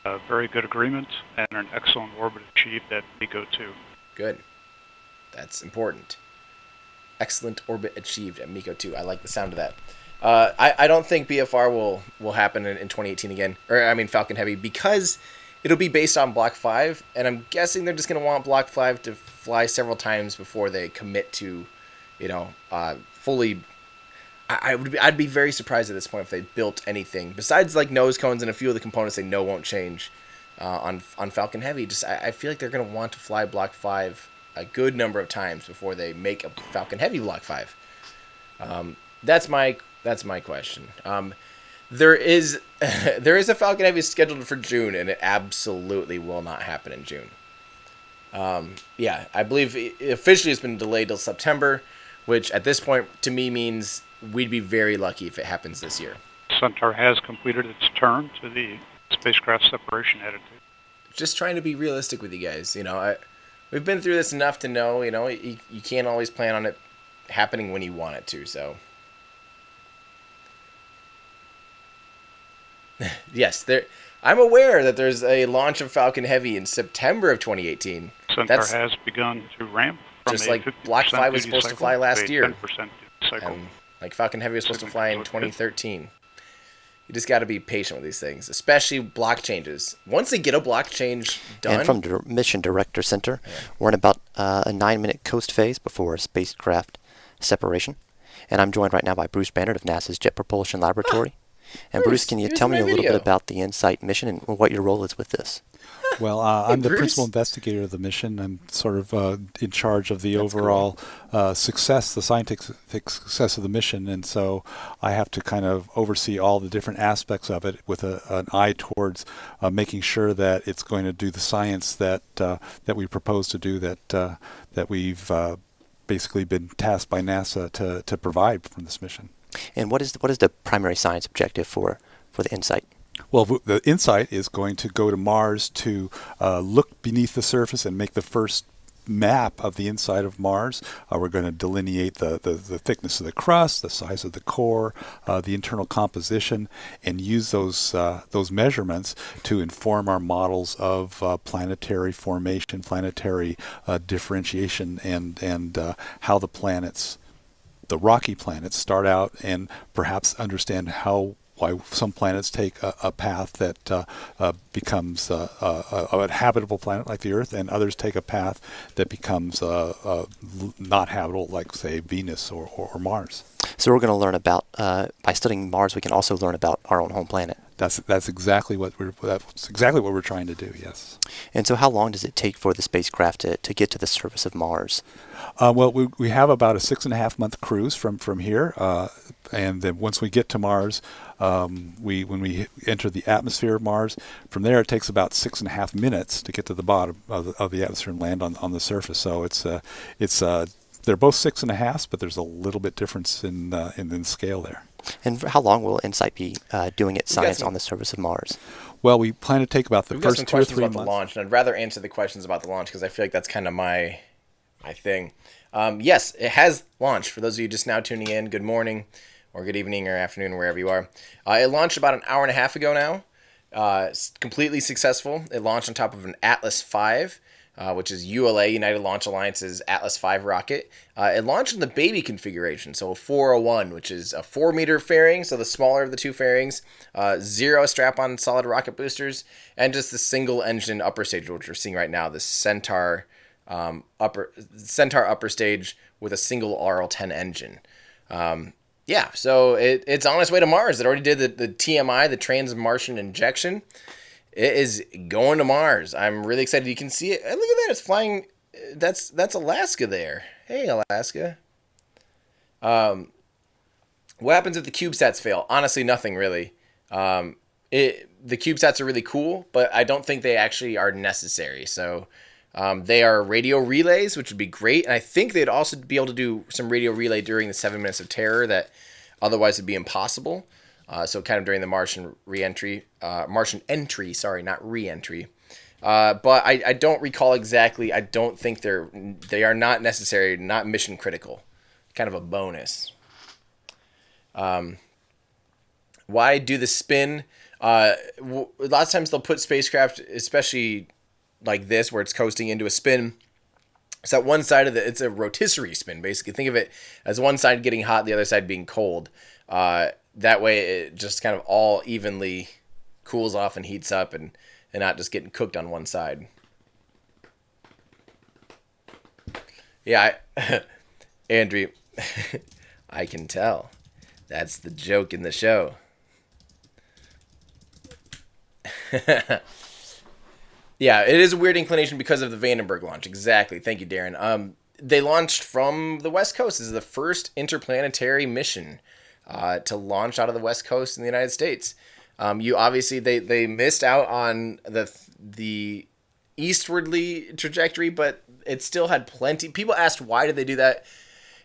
a very good agreement and an excellent orbit achieved at MECO 2. Good. That's important. Excellent orbit achieved at MECO 2. I like the sound of that. I don't think BFR will happen in 2018 again. Or, I mean, Falcon Heavy, because it'll be based on Block 5, and I'm guessing they're just going to want Block 5 to fly several times before they commit to, fully. I'd be very surprised at this point if they built anything besides like nose cones and a few of the components they know won't change on Falcon Heavy. I feel like they're going to want to fly Block 5 a good number of times before they make a Falcon Heavy Block 5. That's my question. There is a Falcon Heavy scheduled for June, and it absolutely will not happen in June. I believe officially it's been delayed till September, which at this point to me means we'd be very lucky if it happens this year. Centaur has completed its turn to the spacecraft separation attitude. Just trying to be realistic with you guys. We've been through this enough to know, you can't always plan on it happening when you want it to, so. Yes, I'm aware that there's a launch of Falcon Heavy in September of 2018. Centaur has begun to ramp from just a like 50% Block 5 was duty supposed to cycle fly last a year. 10% duty cycle. And like Falcon Heavy was supposed to fly in 2013. You just got to be patient with these things, especially block changes. Once they get a block change done. And from the Mission Director Center, we're in about a 9-minute coast phase before spacecraft separation. And I'm joined right now by Bruce Bannard of NASA's Jet Propulsion Laboratory. And Bruce, can you tell me a little bit about the InSight mission and what your role is with this? Well, I'm the principal investigator of the mission. I'm sort of in charge of the overall success, the scientific success of the mission, and so I have to kind of oversee all the different aspects of it with an eye towards making sure that it's going to do the science that we propose to do, that we've basically been tasked by NASA to provide from this mission. And what is the primary science objective for the InSight? Well, the InSight is going to go to Mars to look beneath the surface and make the first map of the inside of Mars. We're going to delineate the thickness of the crust, the size of the core, the internal composition, and use those measurements to inform our models of planetary formation, planetary differentiation, and how the planets, the rocky planets, start out, and perhaps understand why some planets take a path that becomes a habitable planet like the Earth, and others take a path that becomes not habitable, like, say, Venus or Mars. So we're going to learn about, by studying Mars, we can also learn about our own home planet. That's exactly what we're trying to do. Yes. And so, how long does it take for the spacecraft to get to the surface of Mars? Well, we have about a 6.5-month cruise from here, and then once we get to Mars, when we enter the atmosphere of Mars, from there it takes about 6.5 minutes to get to the bottom of the atmosphere and land on the surface. So it's they're both 6.5, but there's a little bit difference in the scale there. And how long will InSight be doing its science on the surface of Mars? Well, we plan to take about the We've got some first 2 or questions 3 about months. the launch, and I'd rather answer the questions about the launch because I feel like that's kind of my thing. Yes, it has launched. For those of you just now tuning in, good morning or good evening or afternoon, wherever you are. It launched about an hour and a half ago now. It's completely successful. It launched on top of an Atlas V, which is ULA, United Launch Alliance's Atlas V rocket. It launched in the baby configuration, so a 401, which is a 4-meter fairing, so the smaller of the two fairings, 0 strap-on solid rocket boosters, and just the single-engine upper stage, which we're seeing right now, the Centaur upper stage with a single RL-10 engine. Yeah, so it's on its way to Mars. It already did the TMI, the trans-Martian injection. It is going to Mars. I'm really excited. You can see it. Look at that. It's flying. That's Alaska there. Hey, Alaska. What happens if the CubeSats fail? Honestly, nothing really. The CubeSats are really cool, but I don't think they actually are necessary. So they are radio relays, which would be great. And I think they'd also be able to do some radio relay during the 7 minutes of terror that otherwise would be impossible. So kind of during the Martian entry, sorry, not re-entry. But I don't recall exactly. I don't think they are not necessary, not mission critical. Kind of a bonus. Why do the spin? A lot of times they'll put spacecraft, especially like this, where it's coasting into a spin. So that one side of it's a rotisserie spin, basically. Think of it as one side getting hot, the other side being cold. That way it just kind of all evenly cools off and heats up and not just getting cooked on one side. Yeah, Andrew, I can tell. That's the joke in the show. Yeah, it is a weird inclination because of the Vandenberg launch. Exactly. Thank you, Darren. They launched from the West Coast. This is the first interplanetary mission to launch out of the West Coast in the United States. You obviously they missed out on the eastwardly trajectory, but it still had plenty. People asked why did they do that.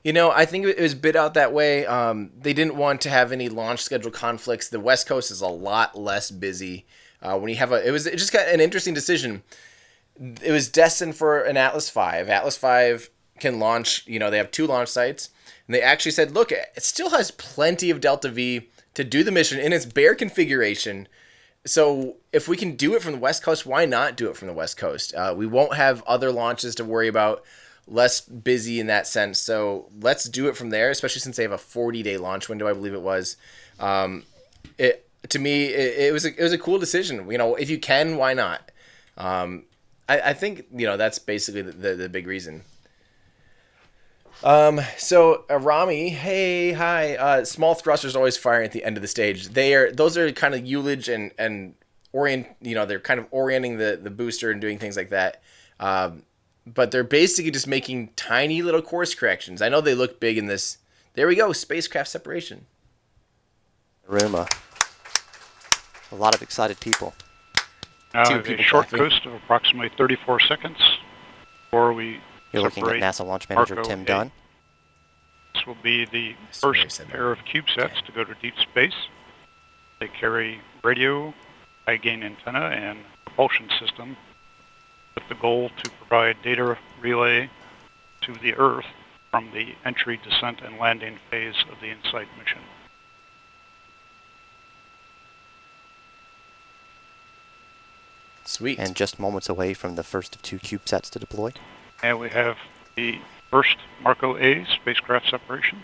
You know, I think it was bid out that way. They didn't want to have any launch schedule conflicts. The West Coast is a lot less busy. When you have it just got an interesting decision. It was destined for an Atlas V. Atlas V can launch. You know, they have 2 launch sites, and they actually said, look, it still has plenty of Delta V to do the mission in its bare configuration. So if we can do it from the West Coast, why not do it from the West Coast? We won't have other launches to worry about. Less busy in that sense. So let's do it from there, especially since they have a 40-day launch window, I believe it was. To me, it was a cool decision. You know, if you can, why not? I think, you know, that's basically the big reason. So Rami, hey, hi. Small thrusters always firing at the end of the stage. Those are kind of ullage and orient. You know, they're kind of orienting the booster and doing things like that. But they're basically just making tiny little course corrections. I know they look big in this. There we go, spacecraft separation. Room, a lot of excited people. Now a short coast of approximately 34 seconds before we You're looking at NASA Launch Manager Marco Tim 8. Dunn. This will be the first pair of CubeSats to go to deep space. They carry radio, high-gain antenna, and propulsion system with the goal to provide data relay to the Earth from the entry, descent, and landing phase of the InSight mission. Sweet. And just moments away from the first of 2 CubeSats to deploy. And we have the first Marco A spacecraft separation.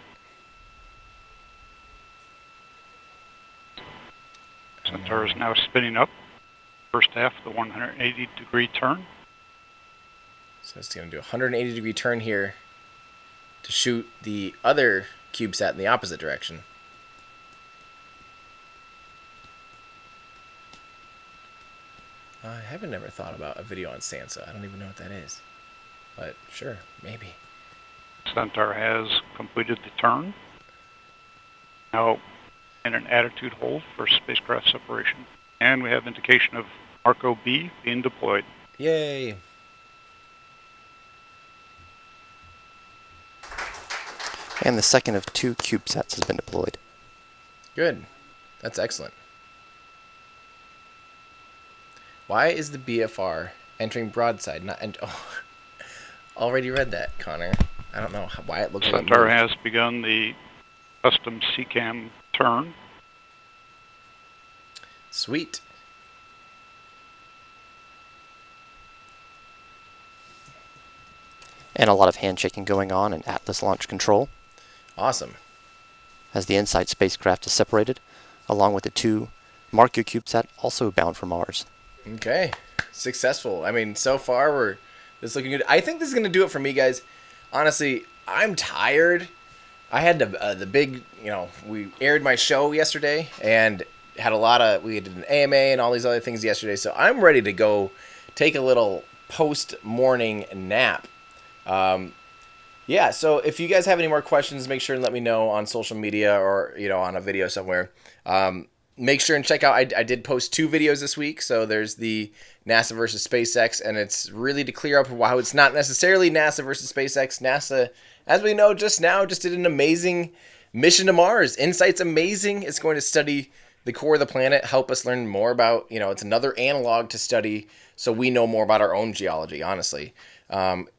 Centaur is now spinning up. First half, the 180-degree turn. So it's going to do a 180-degree turn here to shoot the other CubeSat in the opposite direction. I haven't ever thought about a video on Sansa. I don't even know what that is. But sure, maybe. Centaur has completed the turn. Now in an attitude hold for spacecraft separation. And we have indication of Marco B being deployed. Yay! And the second of 2 CubeSats has been deployed. Good. That's excellent. Why is the BFR entering broadside? Already read that, Connor. I don't know why it looks like Centaur has begun the custom CCAM turn. Sweet. And a lot of handshaking going on in Atlas Launch Control. Awesome. As the InSight spacecraft is separated, along with the 2 Mark II CubeSat also bound for Mars. Okay. Successful. I mean, so far this is looking good. I think this is going to do it for me, guys. Honestly, I'm tired. I had the big, we aired my show yesterday and had we did an AMA and all these other things yesterday. So I'm ready to go take a little post-morning nap. Yeah, so if you guys have any more questions, make sure and let me know on social media or, on a video somewhere. Make sure and check out, I did post 2 videos this week. So there's the NASA versus SpaceX, and it's really to clear up how it's not necessarily NASA versus SpaceX. NASA, as we know just now, just did an amazing mission to Mars. InSight's amazing. It's going to study the core of the planet, help us learn more about, it's another analog to study so we know more about our own geology, honestly.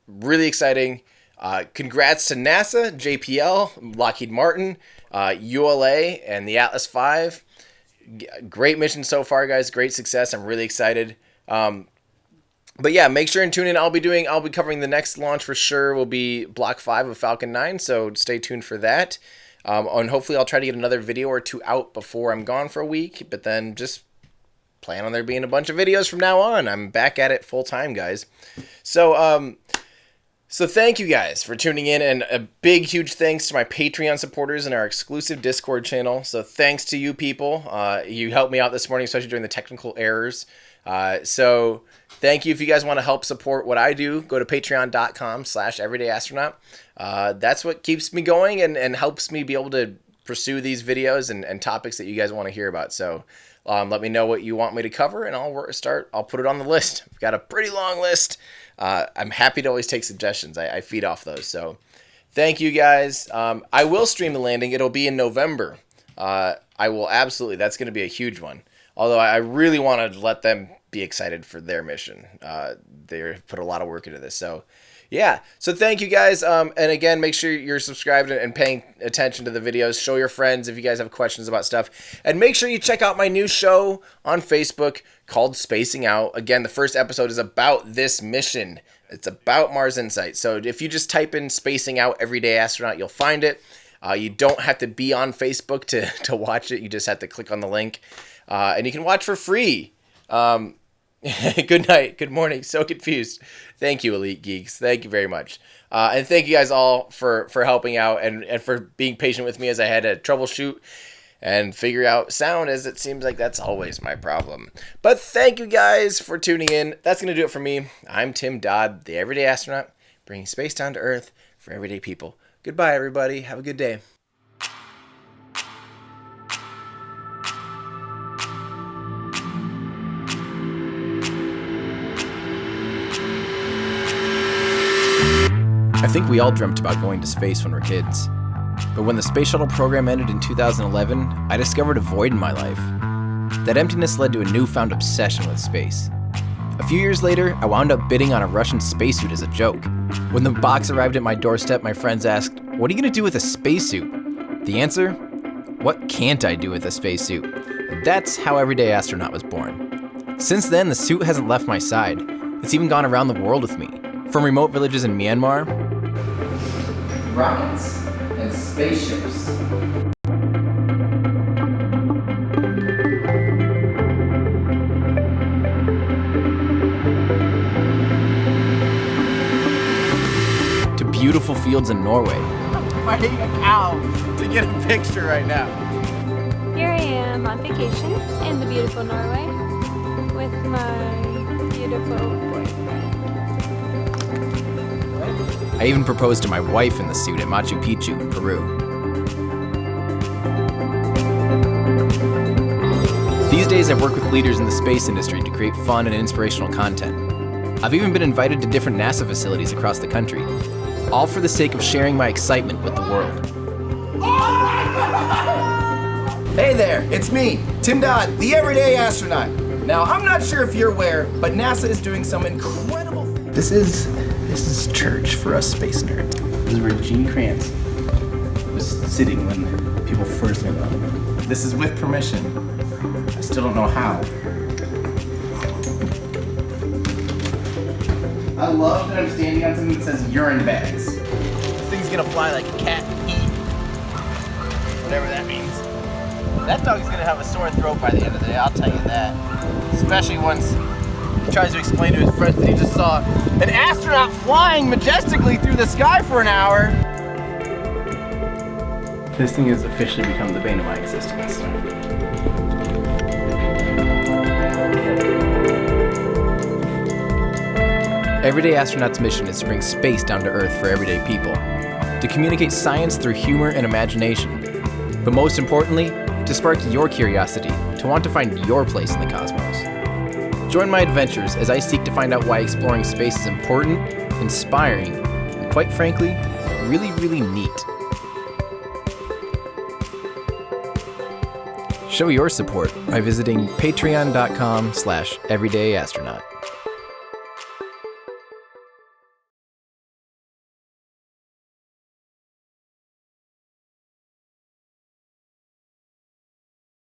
Really exciting. Congrats to NASA, JPL, Lockheed Martin, ULA, and the Atlas V. Great mission so far, guys. Great success. I'm really excited. But yeah, make sure and tune in. I'll be covering the next launch for sure. Will be Block 5 of Falcon 9, so stay tuned for that. And hopefully I'll try to get another video or 2 out before I'm gone for a week, but then just plan on there being a bunch of videos from now on. I'm back at it full time, guys. So thank you guys for tuning in, and a big, huge thanks to my Patreon supporters and our exclusive Discord channel. So thanks to you people. You helped me out this morning, especially during the technical errors. So thank you. If you guys want to help support what I do, go to patreon.com/everydayastronaut. That's what keeps me going and helps me be able to pursue these videos and topics that you guys want to hear about. So let me know what you want me to cover, and I'll put it on the list. I've got a pretty long list. I'm happy to always take suggestions. I feed off those. So thank you guys. I will stream the landing. It'll be in November. I will absolutely. That's going to be a huge one. Although I really want to let them be excited for their mission. They put a lot of work into this. So yeah. So thank you guys. And again, make sure you're subscribed and paying attention to the videos. Show your friends if you guys have questions about stuff. And make sure you check out my new show on Facebook called Spacing Out. Again, the first episode is about this mission. It's about Mars Insight. So if you just type in Spacing Out Everyday Astronaut, you'll find it. You don't have to be on Facebook to watch it. You just have to click on the link. And you can watch for free. Good night. Good morning. So confused. Thank you, Elite Geeks. Thank you very much. And thank you guys all for helping out and for being patient with me as I had to troubleshoot and figure out sound, as it seems like that's always my problem. But thank you guys for tuning in. That's going to do it for me. I'm Tim Dodd, the Everyday Astronaut, bringing space down to Earth for everyday people. Goodbye, everybody. Have a good day. I think we all dreamt about going to space when we were kids. But when the space shuttle program ended in 2011, I discovered a void in my life. That emptiness led to a newfound obsession with space. A few years later, I wound up bidding on a Russian spacesuit as a joke. When the box arrived at my doorstep, my friends asked, "What are you going to do with a spacesuit?" The answer? What can't I do with a spacesuit? That's how Everyday Astronaut was born. Since then, the suit hasn't left my side. It's even gone around the world with me. From remote villages in Myanmar, rockets and spaceships, to beautiful fields in Norway. I'm fighting a cow to get a picture right now. Here I am on vacation in the beautiful Norway with my beautiful boyfriend. I even proposed to my wife in the suit at Machu Picchu in Peru. These days I work with leaders in the space industry to create fun and inspirational content. I've even been invited to different NASA facilities across the country, all for the sake of sharing my excitement with the world. Hey there, it's me, Tim Dodd, the Everyday Astronaut. Now, I'm not sure if you're aware, but NASA is doing some incredible things. This is church for us space nerds. This is where Gene Kranz was sitting when people first went up. This is with permission. I still don't know how. I love that I'm standing on something that says urine bags. This thing's gonna fly like a cat in heat. Whatever that means. That dog's gonna have a sore throat by the end of the day, I'll tell you that. Especially once he tries to explain to his friends that he just saw an astronaut flying majestically through the sky for an hour. This thing has officially become the bane of my existence. Everyday Astronaut's mission is to bring space down to Earth for everyday people, to communicate science through humor and imagination, but most importantly, to spark your curiosity, to want to find your place in the cosmos. Join my adventures as I seek to find out why exploring space is important, inspiring, and quite frankly, really, really neat. Show your support by visiting patreon.com/everydayastronaut.